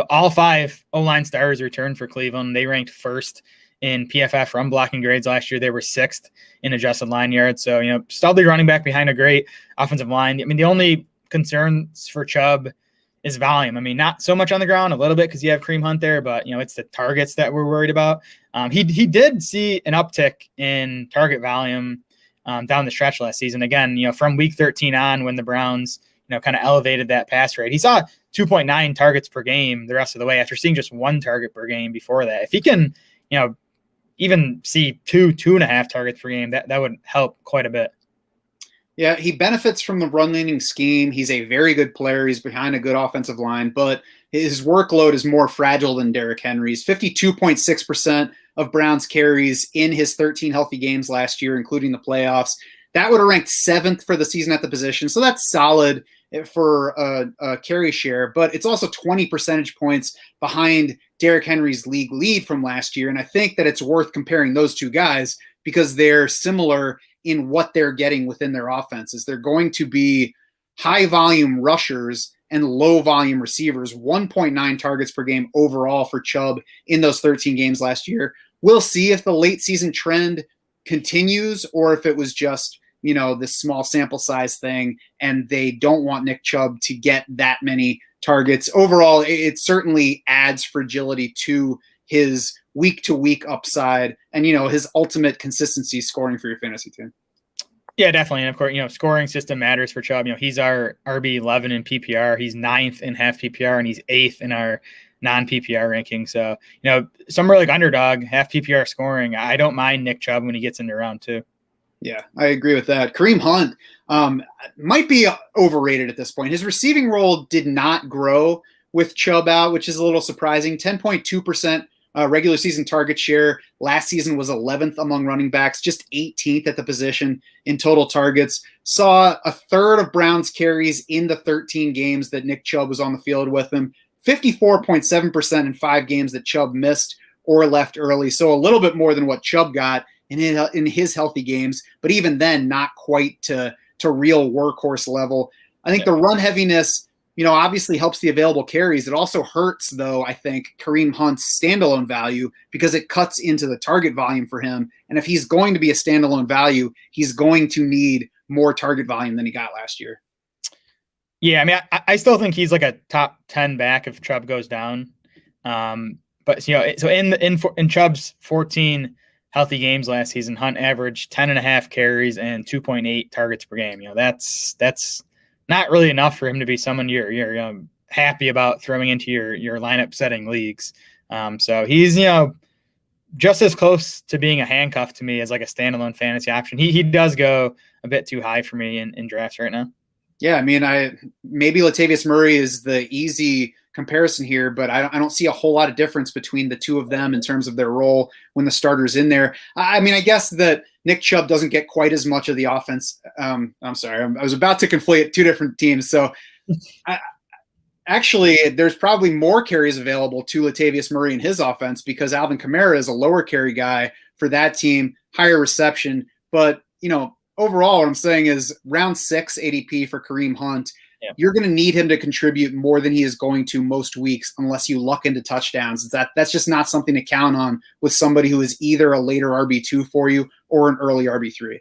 All 5 O-line stars returned for Cleveland. They ranked first in PFF run blocking grades last year. They were 6th in adjusted line yards. So, studly running back behind a great offensive line. I mean, the only concerns for Chubb is volume. I mean, not so much on the ground, a little bit because you have Kareem Hunt there, but, it's the targets that we're worried about. He did see an uptick in target volume down the stretch last season. Again, from week 13 on when the Browns, kind of elevated that pass rate. He saw 2.9 targets per game the rest of the way after seeing just 1 target per game before that. If he can, even see 2.5 targets per game, that would help quite a bit. Yeah, he benefits from the run-leaning scheme. He's a very good player. He's behind a good offensive line, but his workload is more fragile than Derrick Henry's. 52.6% of Browns carries in his 13 healthy games last year, including the playoffs. That would have ranked 7th for the season at the position, so that's solid for a carry share, but it's also 20 percentage points behind Derrick Henry's league lead from last year, and I think that it's worth comparing those two guys because they're similar in what they're getting within their offenses. They're going to be high-volume rushers and low-volume receivers, 1.9 targets per game overall for Chubb in those 13 games last year. We'll see if the late-season trend continues or if it was just, this small sample size thing and they don't want Nick Chubb to get that many targets. Overall, it certainly adds fragility to his week-to-week upside and, his ultimate consistency scoring for your fantasy team. Yeah, definitely. And of course, scoring system matters for Chubb. He's our RB11 in PPR. He's 9th in half PPR, and he's 8th in our non-PPR ranking. So, somewhere like Underdog, half PPR scoring, I don't mind Nick Chubb when he gets into round 2. Yeah, I agree with that. Kareem Hunt might be overrated at this point. His receiving role did not grow with Chubb out, which is a little surprising. 10.2% regular season target share. Last season was 11th among running backs, just 18th at the position in total targets. Saw a third of Browns carries in the 13 games that Nick Chubb was on the field with him. 54.7% in 5 games that Chubb missed or left early. So a little bit more than what Chubb got in his healthy games, but even then, not quite to real workhorse level. I think the run heaviness, obviously helps the available carries. It also hurts, though, I think, Kareem Hunt's standalone value because it cuts into the target volume for him. And if he's going to be a standalone value, he's going to need more target volume than he got last year. Yeah, I mean, I still think he's like a top 10 back if Chubb goes down. But so in Chubb's 14 healthy games last season, Hunt averaged 10.5 carries and 2.8 targets per game. That's not really enough for him to be someone you're happy about throwing into your lineup setting leagues. So he's just as close to being a handcuff to me as like a standalone fantasy option. He does go a bit too high for me in drafts right now. Yeah, I mean, maybe Latavius Murray is the easy comparison here, but I don't see a whole lot of difference between the two of them in terms of their role when the starter's in there. I mean, I guess that Nick Chubb doesn't get quite as much of the offense. I'm sorry, I was about to conflate two different teams. So actually, there's probably more carries available to Latavius Murray in his offense because Alvin Kamara is a lower carry guy for that team, higher reception. But, overall, what I'm saying is round 6 ADP for Kareem Hunt. Yeah. You're going to need him to contribute more than he is going to most weeks unless you luck into touchdowns. That's just not something to count on with somebody who is either a later RB2 for you or an early RB3.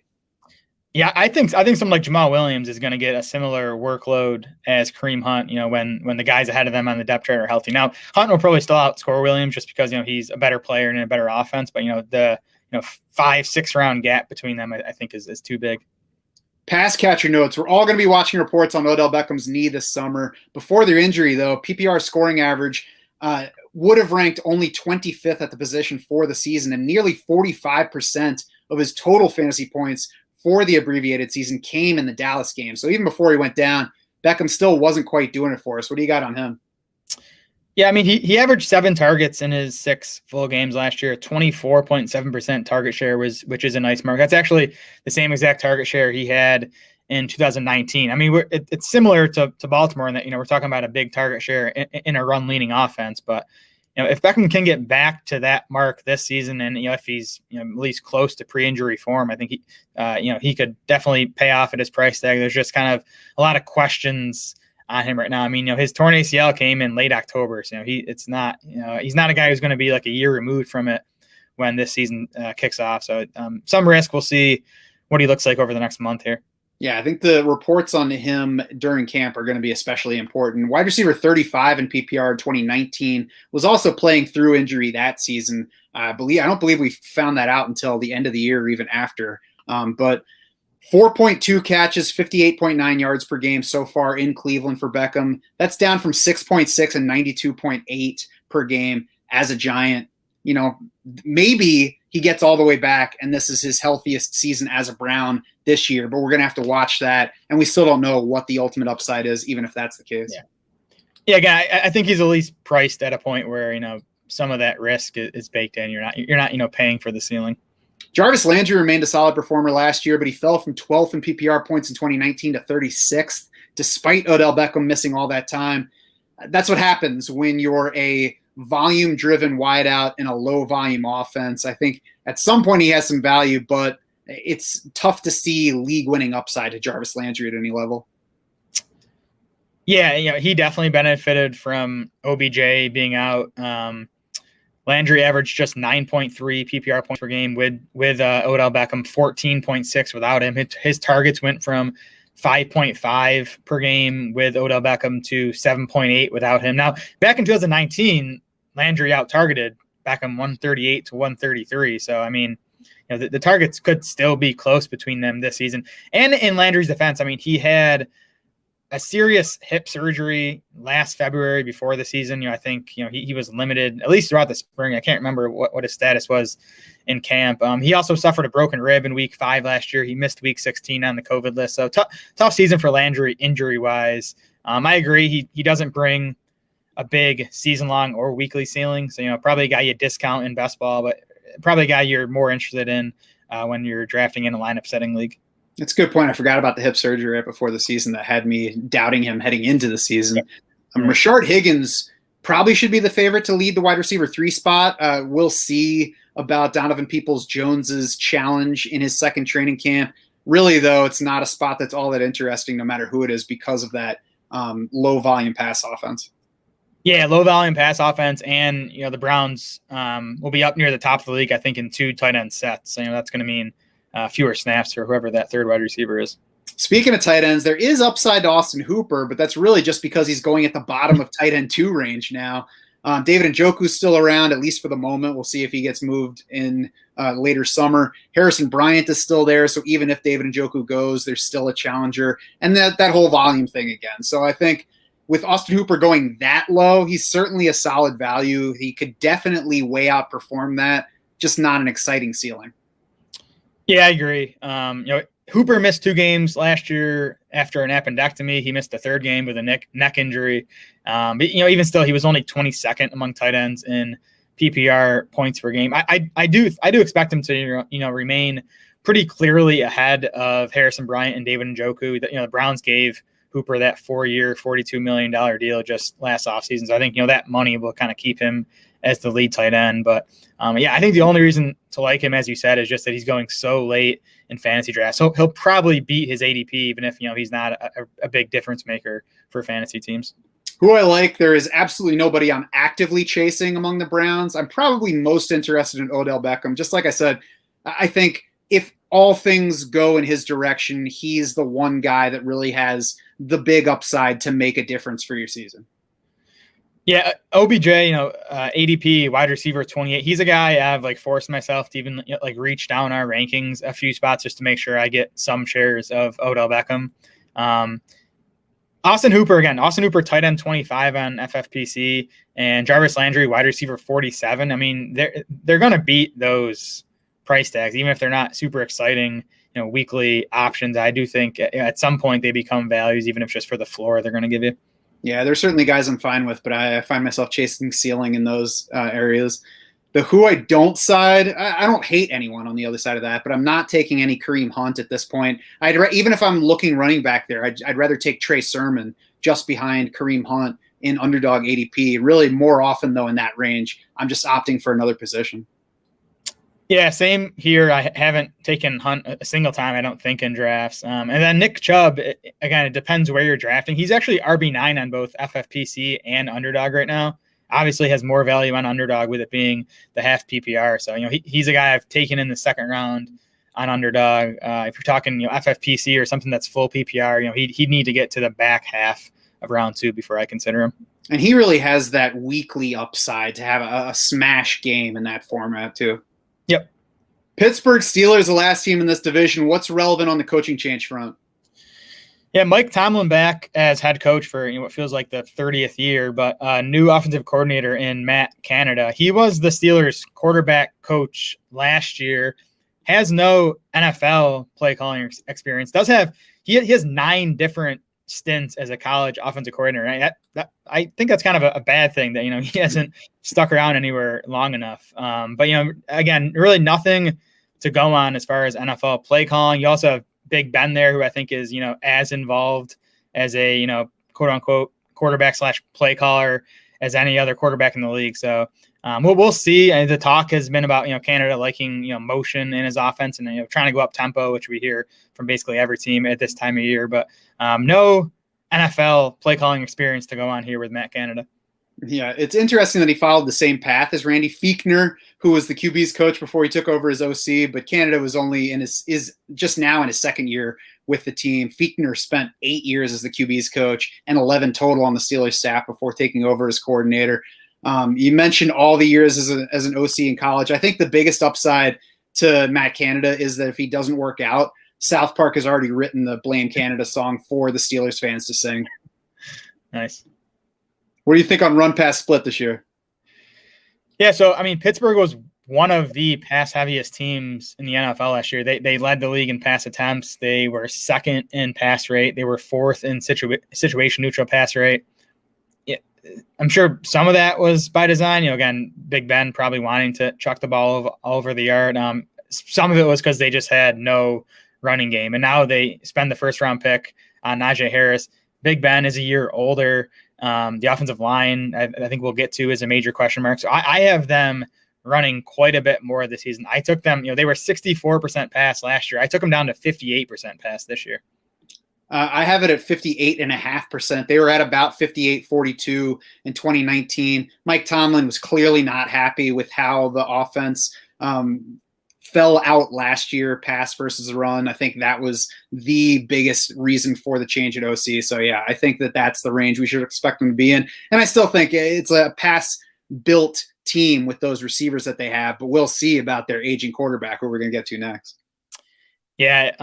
Yeah, I think someone like Jamal Williams is going to get a similar workload as Kareem Hunt, when the guys ahead of them on the depth chart are healthy. Now, Hunt will probably still outscore Williams just because, he's a better player and a better offense, but the 5-6 round gap between them, I think is too big. Pass catcher notes. We're all going to be watching reports on Odell Beckham's knee this summer. Before their injury, though, PPR scoring average would have ranked only 25th at the position for the season, and nearly 45% of his total fantasy points for the abbreviated season came in the Dallas game. So even before he went down, Beckham still wasn't quite doing it for us. What do you got on him? Yeah, I mean, he averaged 7 targets in his 6 full games last year. 24.7% target share which is a nice mark. That's actually the same exact target share he had in 2019. I mean, it's similar to Baltimore in that, we're talking about a big target share in a run-leaning offense. But, if Beckham can get back to that mark this season and, if he's, at least close to pre-injury form, I think he could definitely pay off at his price tag. There's just kind of a lot of questions on him right now. I mean, his torn ACL came in late October, so he's not a guy who's going to be like a year removed from it when this season kicks off. So some risk. We'll see what he looks like over the next month here. Yeah, I think the reports on him during camp are going to be especially important. Wide receiver 35 in PPR in 2019 was also playing through injury that season. I don't believe we found that out until the end of the year or even after. But 4.2 catches, 58.9 yards per game so far in Cleveland for Beckham. That's down from 6.6 and 92.8 per game as a Giant. Maybe he gets all the way back and this is his healthiest season as a Brown this year, but we're going to have to watch that. And we still don't know what the ultimate upside is, even if that's the case. Yeah, guy, I think he's at least priced at a point where, some of that risk is baked in. You're not paying for the ceiling. Jarvis Landry remained a solid performer last year, but he fell from 12th in PPR points in 2019 to 36th, despite Odell Beckham missing all that time. That's what happens when you're a volume-driven wideout in a low-volume offense. I think at some point he has some value, but it's tough to see league-winning upside to Jarvis Landry at any level. Yeah, he definitely benefited from OBJ being out. Landry averaged just 9.3 PPR points per game with Odell Beckham, 14.6 without him. His targets went from 5.5 per game with Odell Beckham to 7.8 without him. Now, back in 2019, Landry out-targeted Beckham 138 to 133. So, I mean, the targets could still be close between them this season. And in Landry's defense, I mean, he had a serious hip surgery last February before the season. I think, he was limited at least throughout the spring. I can't remember what his status was in camp. He also suffered a broken rib in week 5 last year. He missed week 16 on the COVID list. So tough season for Landry injury wise. I agree. He doesn't bring a big season long or weekly ceiling. So, probably a guy you discount in best ball, but probably a guy you're more interested in when you're drafting in a lineup setting league. It's a good point. I forgot about the hip surgery right before the season that had me doubting him heading into the season. Rashard Higgins probably should be the favorite to lead the wide receiver 3 spot. We'll see about Donovan Peoples-Jones's challenge in his second training camp. Really, though, it's not a spot that's all that interesting no matter who it is because of that low-volume pass offense. Yeah, low-volume pass offense, and the Browns will be up near the top of the league, I think, in 2 tight end sets. So, that's going to mean fewer snaps for whoever that third wide receiver is. Speaking of tight ends, there is upside to Austin Hooper, but that's really just because he's going at the bottom of tight end 2 range now. David Njoku's still around, at least for the moment. We'll see if he gets moved in later summer. Harrison Bryant is still there, so even if David Njoku goes, there's still a challenger. And that whole volume thing again. So I think with Austin Hooper going that low, he's certainly a solid value. He could definitely way outperform that, just not an exciting ceiling. Yeah, I agree. Hooper missed 2 games last year after an appendectomy. He missed the 3rd game with a neck injury. But even still, he was only 22nd among tight ends in PPR points per game. I do expect him to remain pretty clearly ahead of Harrison Bryant and David Njoku. The Browns gave Hooper that 4-year, $42 million deal just last offseason. So I think that money will kind of keep him as the lead tight end. But I think the only reason to like him, as you said, is just that he's going so late in fantasy drafts. So he'll probably beat his ADP, even if he's not a big difference maker for fantasy teams. Who I like, there is absolutely nobody I'm actively chasing among the Browns. I'm probably most interested in Odell Beckham. Just like I said, I think if all things go in his direction, he's the one guy that really has the big upside to make a difference for your season. Yeah, OBJ, ADP wide receiver 28. He's a guy I've forced myself to even reach down our rankings a few spots just to make sure I get some shares of Odell Beckham. Austin Hooper, tight end 25 on FFPC, and Jarvis Landry, wide receiver 47. I mean, they're going to beat those price tags, even if they're not super exciting, weekly options. I do think at some point they become values, even if just for the floor they're going to give you. Yeah, there's certainly guys I'm fine with, but I find myself chasing ceiling in those areas. The who I don't side, I don't hate anyone on the other side of that, but I'm not taking any Kareem Hunt at this point. Even if I'm looking running back there, I'd rather take Trey Sermon just behind Kareem Hunt in underdog ADP. Really more often, though, in that range, I'm just opting for another position. Yeah, same here. I haven't taken Hunt a single time, I don't think, in drafts. And then Nick Chubb, again, it depends where you're drafting. He's actually RB9 on both FFPC and underdog right now. Obviously has more value on underdog with it being the half PPR. So, he's a guy I've taken in the 2nd round on underdog. If you're talking, FFPC or something that's full PPR, he'd need to get to the back half of round 2 before I consider him. And he really has that weekly upside to have a smash game in that format too. Yep. Pittsburgh Steelers, the last team in this division. What's relevant on the coaching change front? Yeah, Mike Tomlin back as head coach for what feels like the 30th year, but new offensive coordinator in Matt Canada. He was the Steelers quarterback coach last year, has no NFL play calling experience, he has 9 different stints as a college offensive coordinator. And I think that's kind of a bad thing that, he hasn't stuck around anywhere long enough. But, again, really nothing to go on as far as NFL play calling. You also have Big Ben there, who I think is, as involved as a, quote unquote quarterback / play caller as any other quarterback in the league. So we'll see. The talk has been about, Canada liking, motion in his offense and, trying to go up tempo, which we hear from basically every team at this time of year, but no NFL play calling experience to go on here with Matt Canada. Yeah, it's interesting that he followed the same path as Randy Fichtner, who was the QB's coach before he took over as OC, but Canada was only is just now in his 2nd year with the team. Fichtner spent 8 years as the QB's coach and 11 total on the Steelers staff before taking over as coordinator. You mentioned all the years as an OC in college. I think the biggest upside to Matt Canada is that if he doesn't work out, South Park has already written the Blame Canada song for the Steelers fans to sing. Nice. What do you think on run pass split this year? Yeah, so Pittsburgh was one of the pass heaviest teams in the NFL last year. They led the league in pass attempts. They were 2nd in pass rate. They were 4th in situation neutral pass rate. Yeah, I'm sure some of that was by design. Again, Big Ben probably wanting to chuck the ball all over the yard. Some of it was because they just had no running game, and now they spend the 1st round pick on Najee Harris. Big Ben is a year older. The offensive line, I think we'll get to, is a major question mark. So I have them running quite a bit more this season. I took them, they were 64% pass last year. I took them down to 58% pass this year. I have it at 58.5%. They were at about 58.42 in 2019. Mike Tomlin was clearly not happy with how the offense fell out last year, pass versus run. I think that was the biggest reason for the change at OC. So yeah, I think that's the range we should expect them to be in. And I still think it's a pass built team with those receivers that they have, but we'll see about their aging quarterback, who we're going to get to next. Yeah,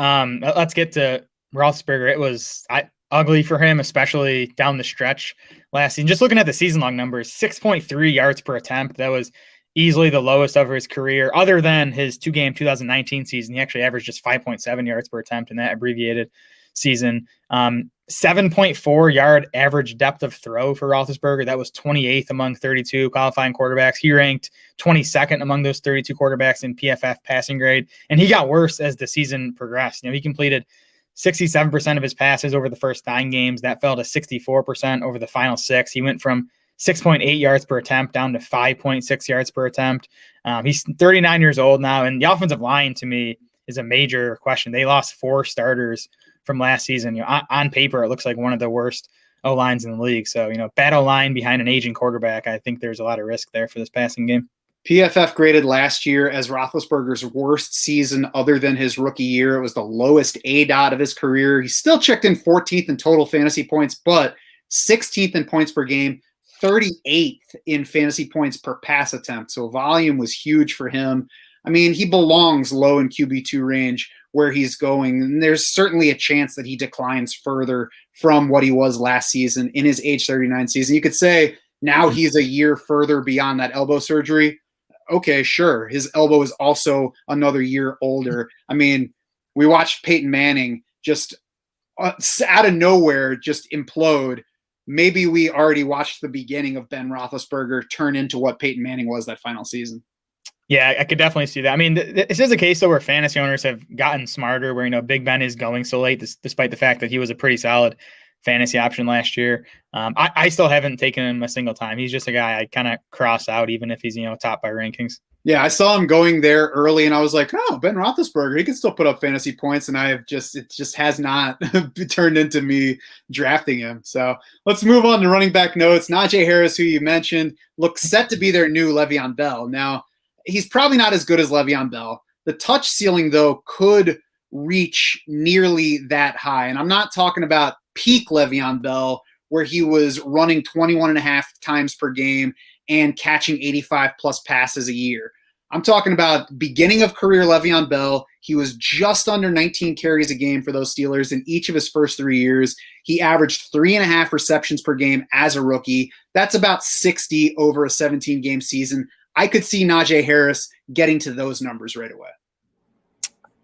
let's get to Roethlisberger. It was ugly for him, especially down the stretch last season. Just looking at the season-long numbers, 6.3 yards per attempt. That was easily the lowest of his career, other than his 2-game 2019 season. He actually averaged just 5.7 yards per attempt in that abbreviated season. 7.4 yard average depth of throw for Roethlisberger. That was 28th among 32 qualifying quarterbacks. He ranked 22nd among those 32 quarterbacks in PFF passing grade, and he got worse as the season progressed. He completed 67% of his passes over the first 9 games. That fell to 64% over the final 6. He went from 6.8 yards per attempt down to 5.6 yards per attempt. He's 39 years old now, and the offensive line, to me, is a major question. They lost 4 starters from last season. On paper, it looks like one of the worst O-lines in the league. So, bad O-line behind an aging quarterback, I think there's a lot of risk there for this passing game. PFF graded last year as Roethlisberger's worst season other than his rookie year. It was the lowest ADOT of his career. He still checked in 14th in total fantasy points, but 16th in points per game, 38th in fantasy points per pass attempt. So volume was huge for him. I mean, he belongs low in QB2 range where he's going. And there's certainly a chance that he declines further from what he was last season in his age 39 season. You could say now he's a year further beyond that elbow surgery. Okay, sure. His elbow is also another year older. I mean, we watched Peyton Manning just out of nowhere just implode. Maybe we already watched the beginning of Ben Roethlisberger turn into what Peyton Manning was that final season. Yeah, I could definitely see that. I mean, this is a case though where fantasy owners have gotten smarter, where Big Ben is going so late, despite the fact that he was a pretty solid fantasy option last year. I still haven't taken him a single time. He's just a guy I kind of cross out, even if he's top by rankings. Yeah, I saw him going there early, and I was like, oh, Ben Roethlisberger, he can still put up fantasy points, and it just has not turned into me drafting him. So let's move on to running back notes. Najee Harris, who you mentioned, looks set to be their new Le'Veon Bell. Now, he's probably not as good as Le'Veon Bell. The touch ceiling, though, could reach nearly that high, and I'm not talking about peak Le'Veon Bell, where he was running 21 and a half times per game and catching 85 plus passes a year. I'm talking about beginning of career Le'Veon Bell. He was just under 19 carries a game for those Steelers in each of his first 3 years. He averaged 3.5 receptions per game as a rookie. That's about 60 over a 17-game season. I could see Najee Harris getting to those numbers right away.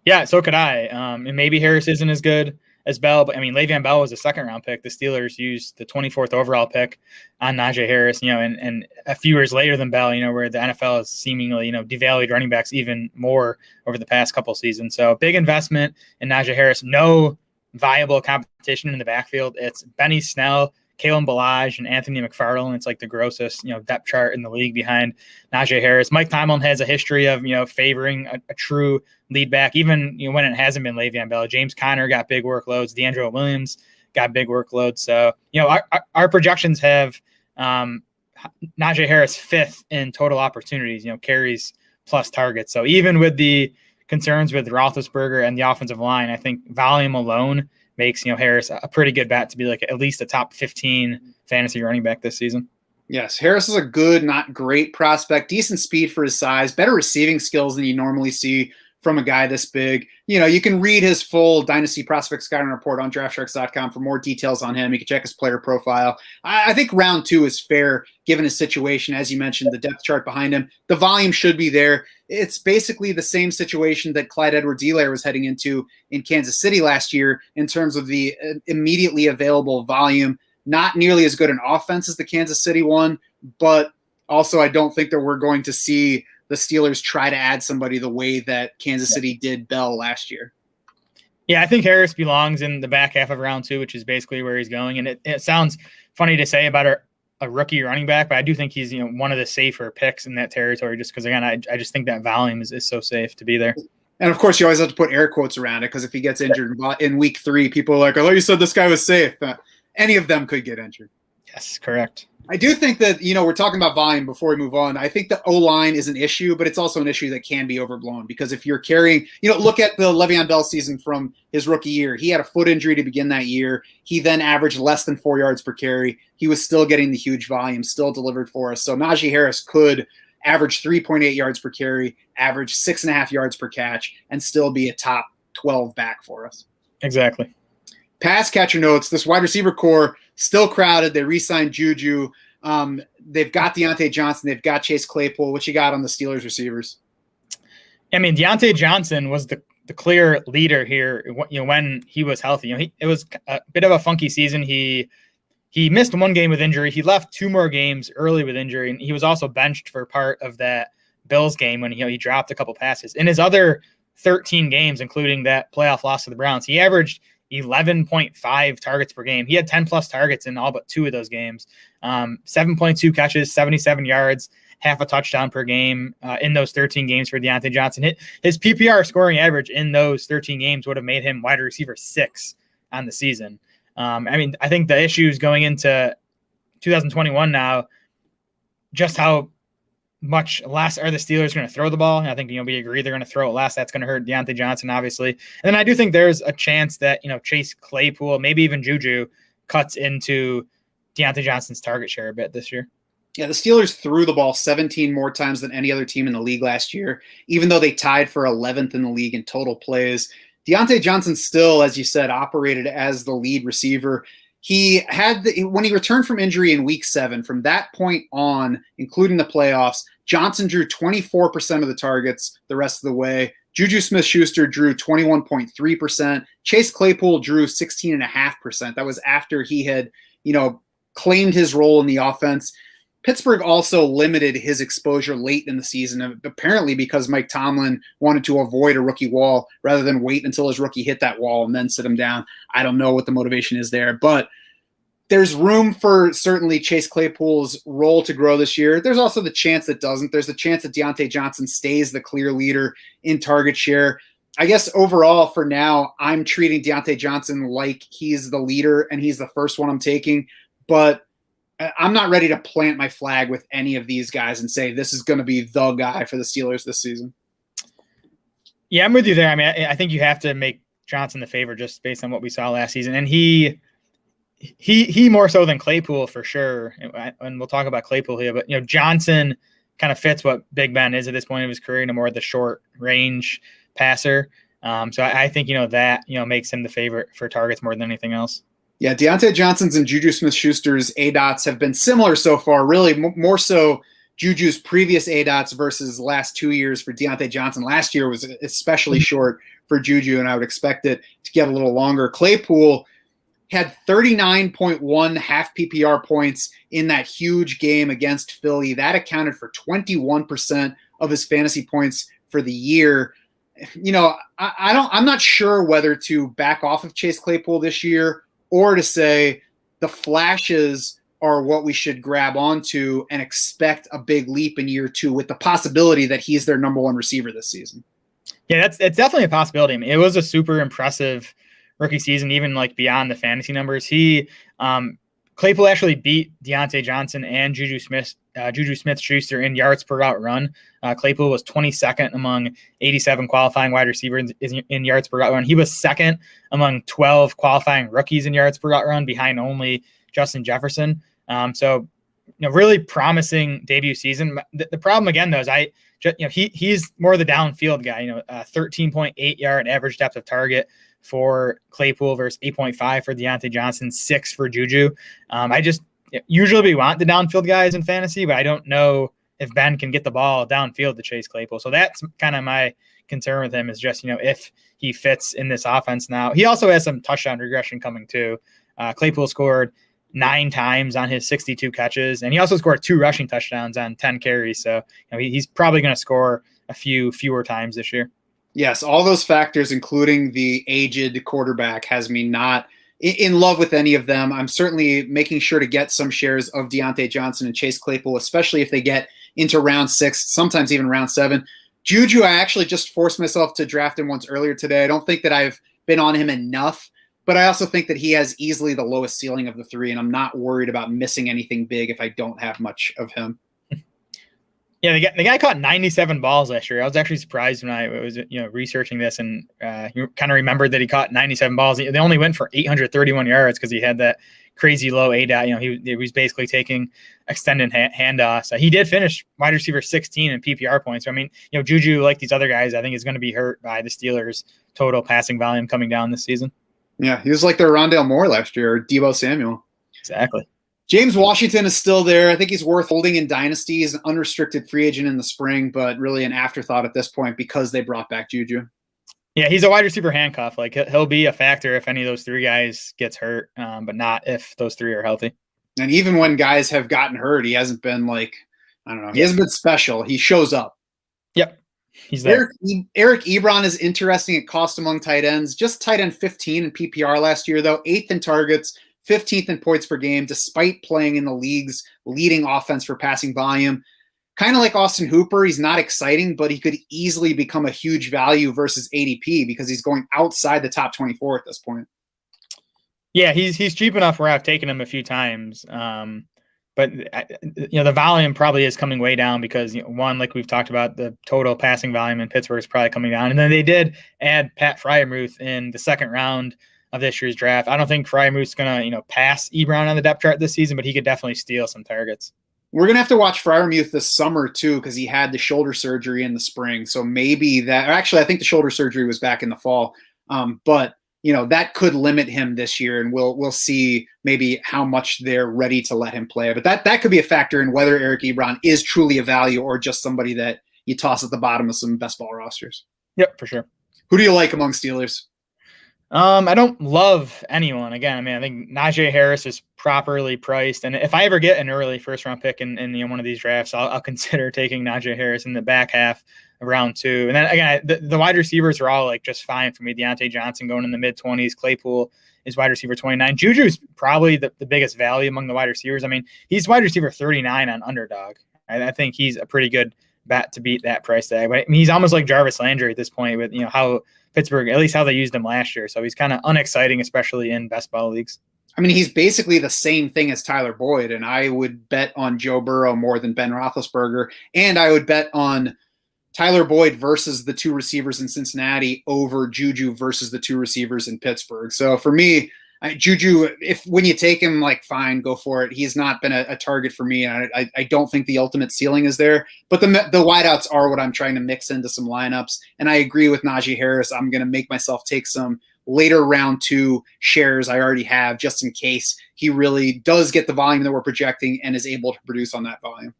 Yeah, so could I. And maybe Harris isn't as good as Bell, but I mean, Le'Veon Bell was a 2nd-round pick. The Steelers used the 24th overall pick on Najee Harris, and a few years later than Bell, where the NFL has seemingly, devalued running backs even more over the past couple seasons. So big investment in Najee Harris. No viable competition in the backfield. It's Benny Snell, Kalen Ballage, and Anthony McFarland. It's like the grossest, depth chart in the league behind Najee Harris. Mike Tomlin has a history of, favoring a true lead back, even when it hasn't been Le'Veon Bell. James Conner got big workloads. DeAndre Williams got big workloads. So, our projections have Najee Harris 5th in total opportunities, carries plus targets. So even with the concerns with Roethlisberger and the offensive line, I think volume alone makes Harris a pretty good bet to be like at least a top 15 fantasy running back this season. Yes, Harris is a good, not great prospect, decent speed for his size, better receiving skills than you normally see from a guy this big. You can read his full Dynasty Prospect Scouting report on DraftSharks.com for more details on him. You can check his player profile. I think round 2 is fair given his situation. As you mentioned, the depth chart behind him, the volume should be there. It's basically the same situation that Clyde Edwards-Helaire was heading into in Kansas City last year in terms of the immediately available volume. Not nearly as good an offense as the Kansas City one, but also I don't think that we're going to see the Steelers try to add somebody the way that Kansas City did Bell last year. Yeah, I think Harris belongs in the back half of round 2, which is basically where he's going. And it sounds funny to say about a rookie running back, but I do think he's one of the safer picks in that territory just because, again, I just think that volume is so safe to be there. And, of course, you always have to put air quotes around it because if he gets injured in week 3, people are like, oh, you said this guy was safe. Any of them could get injured. Yes, correct. I do think that, we're talking about volume before we move on. I think the O-line is an issue, but it's also an issue that can be overblown because if you're carrying, look at the Le'Veon Bell season from his rookie year. He had a foot injury to begin that year. He then averaged less than 4 yards per carry. He was still getting the huge volume, still delivered for us. So Najee Harris could average 3.8 yards per carry, average 6.5 yards per catch, and still be a top 12 back for us. Exactly. Pass catcher notes, this wide receiver core still crowded. They re-signed Juju. They've got Deontay Johnson. They've got Chase Claypool. What you got on the Steelers receivers? I mean, Deontay Johnson was the clear leader here when he was healthy. It was a bit of a funky season. He missed one game with injury. He left 2 more games early with injury, and he was also benched for part of that Bills game when he dropped a couple passes. In his other 13 games, including that playoff loss to the Browns, he averaged 11.5 targets per game. He had 10 plus targets in all but 2 of those games. 7.2 catches, 77 yards, half a touchdown per game in those 13 games for Deontay Johnson. His PPR scoring average in those 13 games would have made him wide receiver 6 on the season. I think the issues going into 2021 now, just how much less are the Steelers going to throw the ball? And I think, we agree they're going to throw it less. That's going to hurt Deontay Johnson, obviously. And then I do think there's a chance that, Chase Claypool, maybe even Juju, cuts into Deontay Johnson's target share a bit this year. Yeah, the Steelers threw the ball 17 more times than any other team in the league last year, even though they tied for 11th in the league in total plays. Deontay Johnson still, as you said, operated as the lead receiver. He had when he returned from injury in week 7, from that point on, including the playoffs, Johnson drew 24% of the targets the rest of the way. Juju Smith-Schuster drew 21.3%. Chase Claypool drew 16.5%. That was after he had, claimed his role in the offense. Pittsburgh also limited his exposure late in the season, apparently because Mike Tomlin wanted to avoid a rookie wall rather than wait until his rookie hit that wall and then sit him down. I don't know what the motivation is there, but there's room for certainly Chase Claypool's role to grow this year. There's also the chance that doesn't. There's the chance that Deontay Johnson stays the clear leader in target share. I guess overall for now, I'm treating Deontay Johnson like he's the leader and he's the first one I'm taking, but I'm not ready to plant my flag with any of these guys and say this is going to be the guy for the Steelers this season. Yeah, I'm with you there. I think you have to make Johnson the favor just based on what we saw last season. And he more so than Claypool for sure. And we'll talk about Claypool here, but Johnson kind of fits what Big Ben is at this point of his career, more of the short range passer. So I think, that, makes him the favorite for targets more than anything else. Yeah, Deontay Johnson's and Juju Smith-Schuster's ADOTs have been similar so far, really more so Juju's previous ADOTs versus the last 2 years for Deontay Johnson. Last year was especially short for Juju, and I would expect it to get a little longer. Claypool had 39.1 half PPR points in that huge game against Philly. That accounted for 21% of his fantasy points for the year. I'm not sure whether to back off of Chase Claypool this year or to say the flashes are what we should grab onto and expect a big leap in year 2 with the possibility that he's their number 1 receiver this season. Yeah, it's definitely a possibility. It was a super impressive rookie season, even like beyond the fantasy numbers. Claypool actually beat Deontay Johnson and Juju Smith-Schuster in yards per route run. Claypool was 22nd among 87 qualifying wide receivers in yards per route run. He was second among 12 qualifying rookies in yards per route run, behind only Justin Jefferson. Really promising debut season. The problem again, though, is he's more the downfield guy. 13.8 yard average depth of target for Claypool versus 8.5 for Deontay Johnson, 6 for Juju. Usually we want the downfield guys in fantasy, but I don't know if Ben can get the ball downfield to Chase Claypool. So that's kind of my concern with him, is just, if he fits in this offense now. He also has some touchdown regression coming too. Claypool scored 9 times on his 62 catches, and he also scored 2 rushing touchdowns on 10 carries. So he's probably going to score a few fewer times this year. Yes, all those factors, including the aged quarterback, has me not in love with any of them. I'm certainly making sure to get some shares of Deontay Johnson and Chase Claypool, especially if they get into round 6, sometimes even round 7. Juju, I actually just forced myself to draft him once earlier today. I don't think that I've been on him enough but I also think that he has easily the lowest ceiling of the three, and I'm not worried about missing anything big if I don't have much of him. Yeah, the guy caught 97 balls last year. I was actually surprised when I was researching this, and you kind of remembered that he caught 97 balls. They only went for 831 yards because he had that crazy low ADOT. He was basically taking extended handoffs. He did finish wide receiver 16 in PPR points. So, I mean, Juju, like these other guys, I think is going to be hurt by the Steelers' total passing volume coming down this season. Yeah, he was like their Rondale Moore last year, or Deebo Samuel. Exactly. James Washington is still there. I think he's worth holding in Dynasty. He's an unrestricted free agent in the spring, but really an afterthought at this point because they brought back Juju. Yeah, he's a wide receiver handcuff. Like, he'll be a factor if any of those three guys gets hurt, but not if those three are healthy. And even when guys have gotten hurt, he hasn't been like, I don't know, he hasn't been special. He shows up. Yep. He's there. Eric Ebron is interesting at cost among tight ends. Just tight end 15 in PPR last year, though. 8th in targets, 15th in points per game, despite playing in the league's leading offense for passing volume. Kind of like Austin Hooper, he's not exciting, but he could easily become a huge value versus ADP because he's going outside the top 24 at this point. Yeah, he's cheap enough where I've taken him a few times. But the volume probably is coming way down because one, like we've talked about, the total passing volume in Pittsburgh is probably coming down, and then they did add Pat Freiermuth in the second round of this year's draft. I don't think Freiermuth's gonna pass Ebron on the depth chart this season, but he could definitely steal some targets. We're gonna have to watch Freiermuth this summer too because he had the shoulder surgery in the spring, so maybe that. Actually, I think the shoulder surgery was back in the fall, but. That could limit him this year, and we'll see maybe how much they're ready to let him play. But that could be a factor in whether Eric Ebron is truly a value or just somebody that you toss at the bottom of some best ball rosters. Yep, for sure. Who do you like among Steelers? I don't love anyone. Again, I think Najee Harris is properly priced, and if I ever get an early first-round pick in one of these drafts, I'll consider taking Najee Harris in the back half of round 2. And then again, the wide receivers are all like just fine for me. Deontay Johnson going in the mid-20s, Claypool is wide receiver 29. Juju's probably the biggest value among the wide receivers. I mean, he's wide receiver 39 on Underdog. I think he's a pretty good bet to beat that price tag. But I mean, he's almost like Jarvis Landry at this point with how Pittsburgh, at least how they used him last year. So he's kind of unexciting, especially in best ball leagues. I mean, he's basically the same thing as Tyler Boyd, and I would bet on Joe Burrow more than Ben Roethlisberger, and I would bet on Tyler Boyd versus the two receivers in Cincinnati over Juju versus the two receivers in Pittsburgh. So for me, Juju, when you take him, like, fine, go for it. He's not been a target for me. I don't think the ultimate ceiling is there. But the wideouts are what I'm trying to mix into some lineups. And I agree with Najee Harris. I'm going to make myself take some later round 2 shares I already have just in case he really does get the volume that we're projecting and is able to produce on that volume.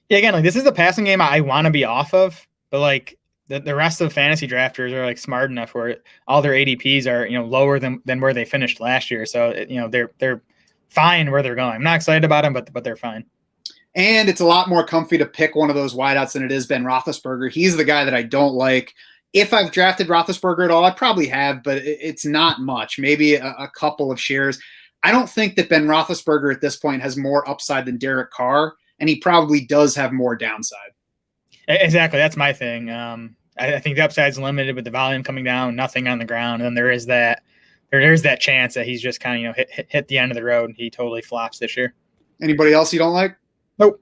Yeah, again, like, this is the passing game I want to be off of, but like the rest of the fantasy drafters are like smart enough where all their ADPs are lower than where they finished last year. So they're fine where they're going. I'm not excited about them, but they're fine. And it's a lot more comfy to pick one of those wideouts than it is Ben Roethlisberger. He's the guy that I don't like. If I've drafted Roethlisberger at all, I probably have, but it's not much. Maybe a couple of shares. I don't think that Ben Roethlisberger at this point has more upside than Derek Carr, and he probably does have more downside. Exactly. That's my thing. I think the upside's limited with the volume coming down, nothing on the ground. And then there's that chance that he's just kind of, hit the end of the road and he totally flops this year. Anybody else you don't like? Nope.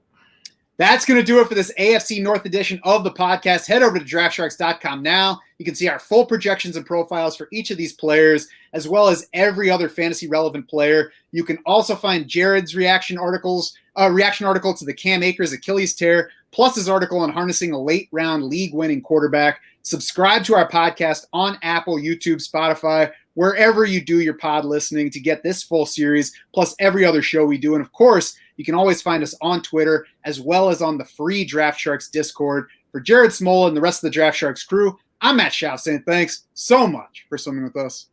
That's going to do it for this AFC North edition of the podcast. Head over to DraftSharks.com now. You can see our full projections and profiles for each of these players, as well as every other fantasy relevant player. You can also find Jared's reaction article to the Cam Akers Achilles tear, plus his article on harnessing a late round league winning quarterback. Subscribe to our podcast on Apple, YouTube, Spotify, wherever you do your pod listening to get this full series, plus every other show we do. And of course, you can always find us on Twitter, as well as on the free Draft Sharks Discord. For Jared Smola and the rest of the Draft Sharks crew, I'm Matt Schauf saying thanks so much for swimming with us.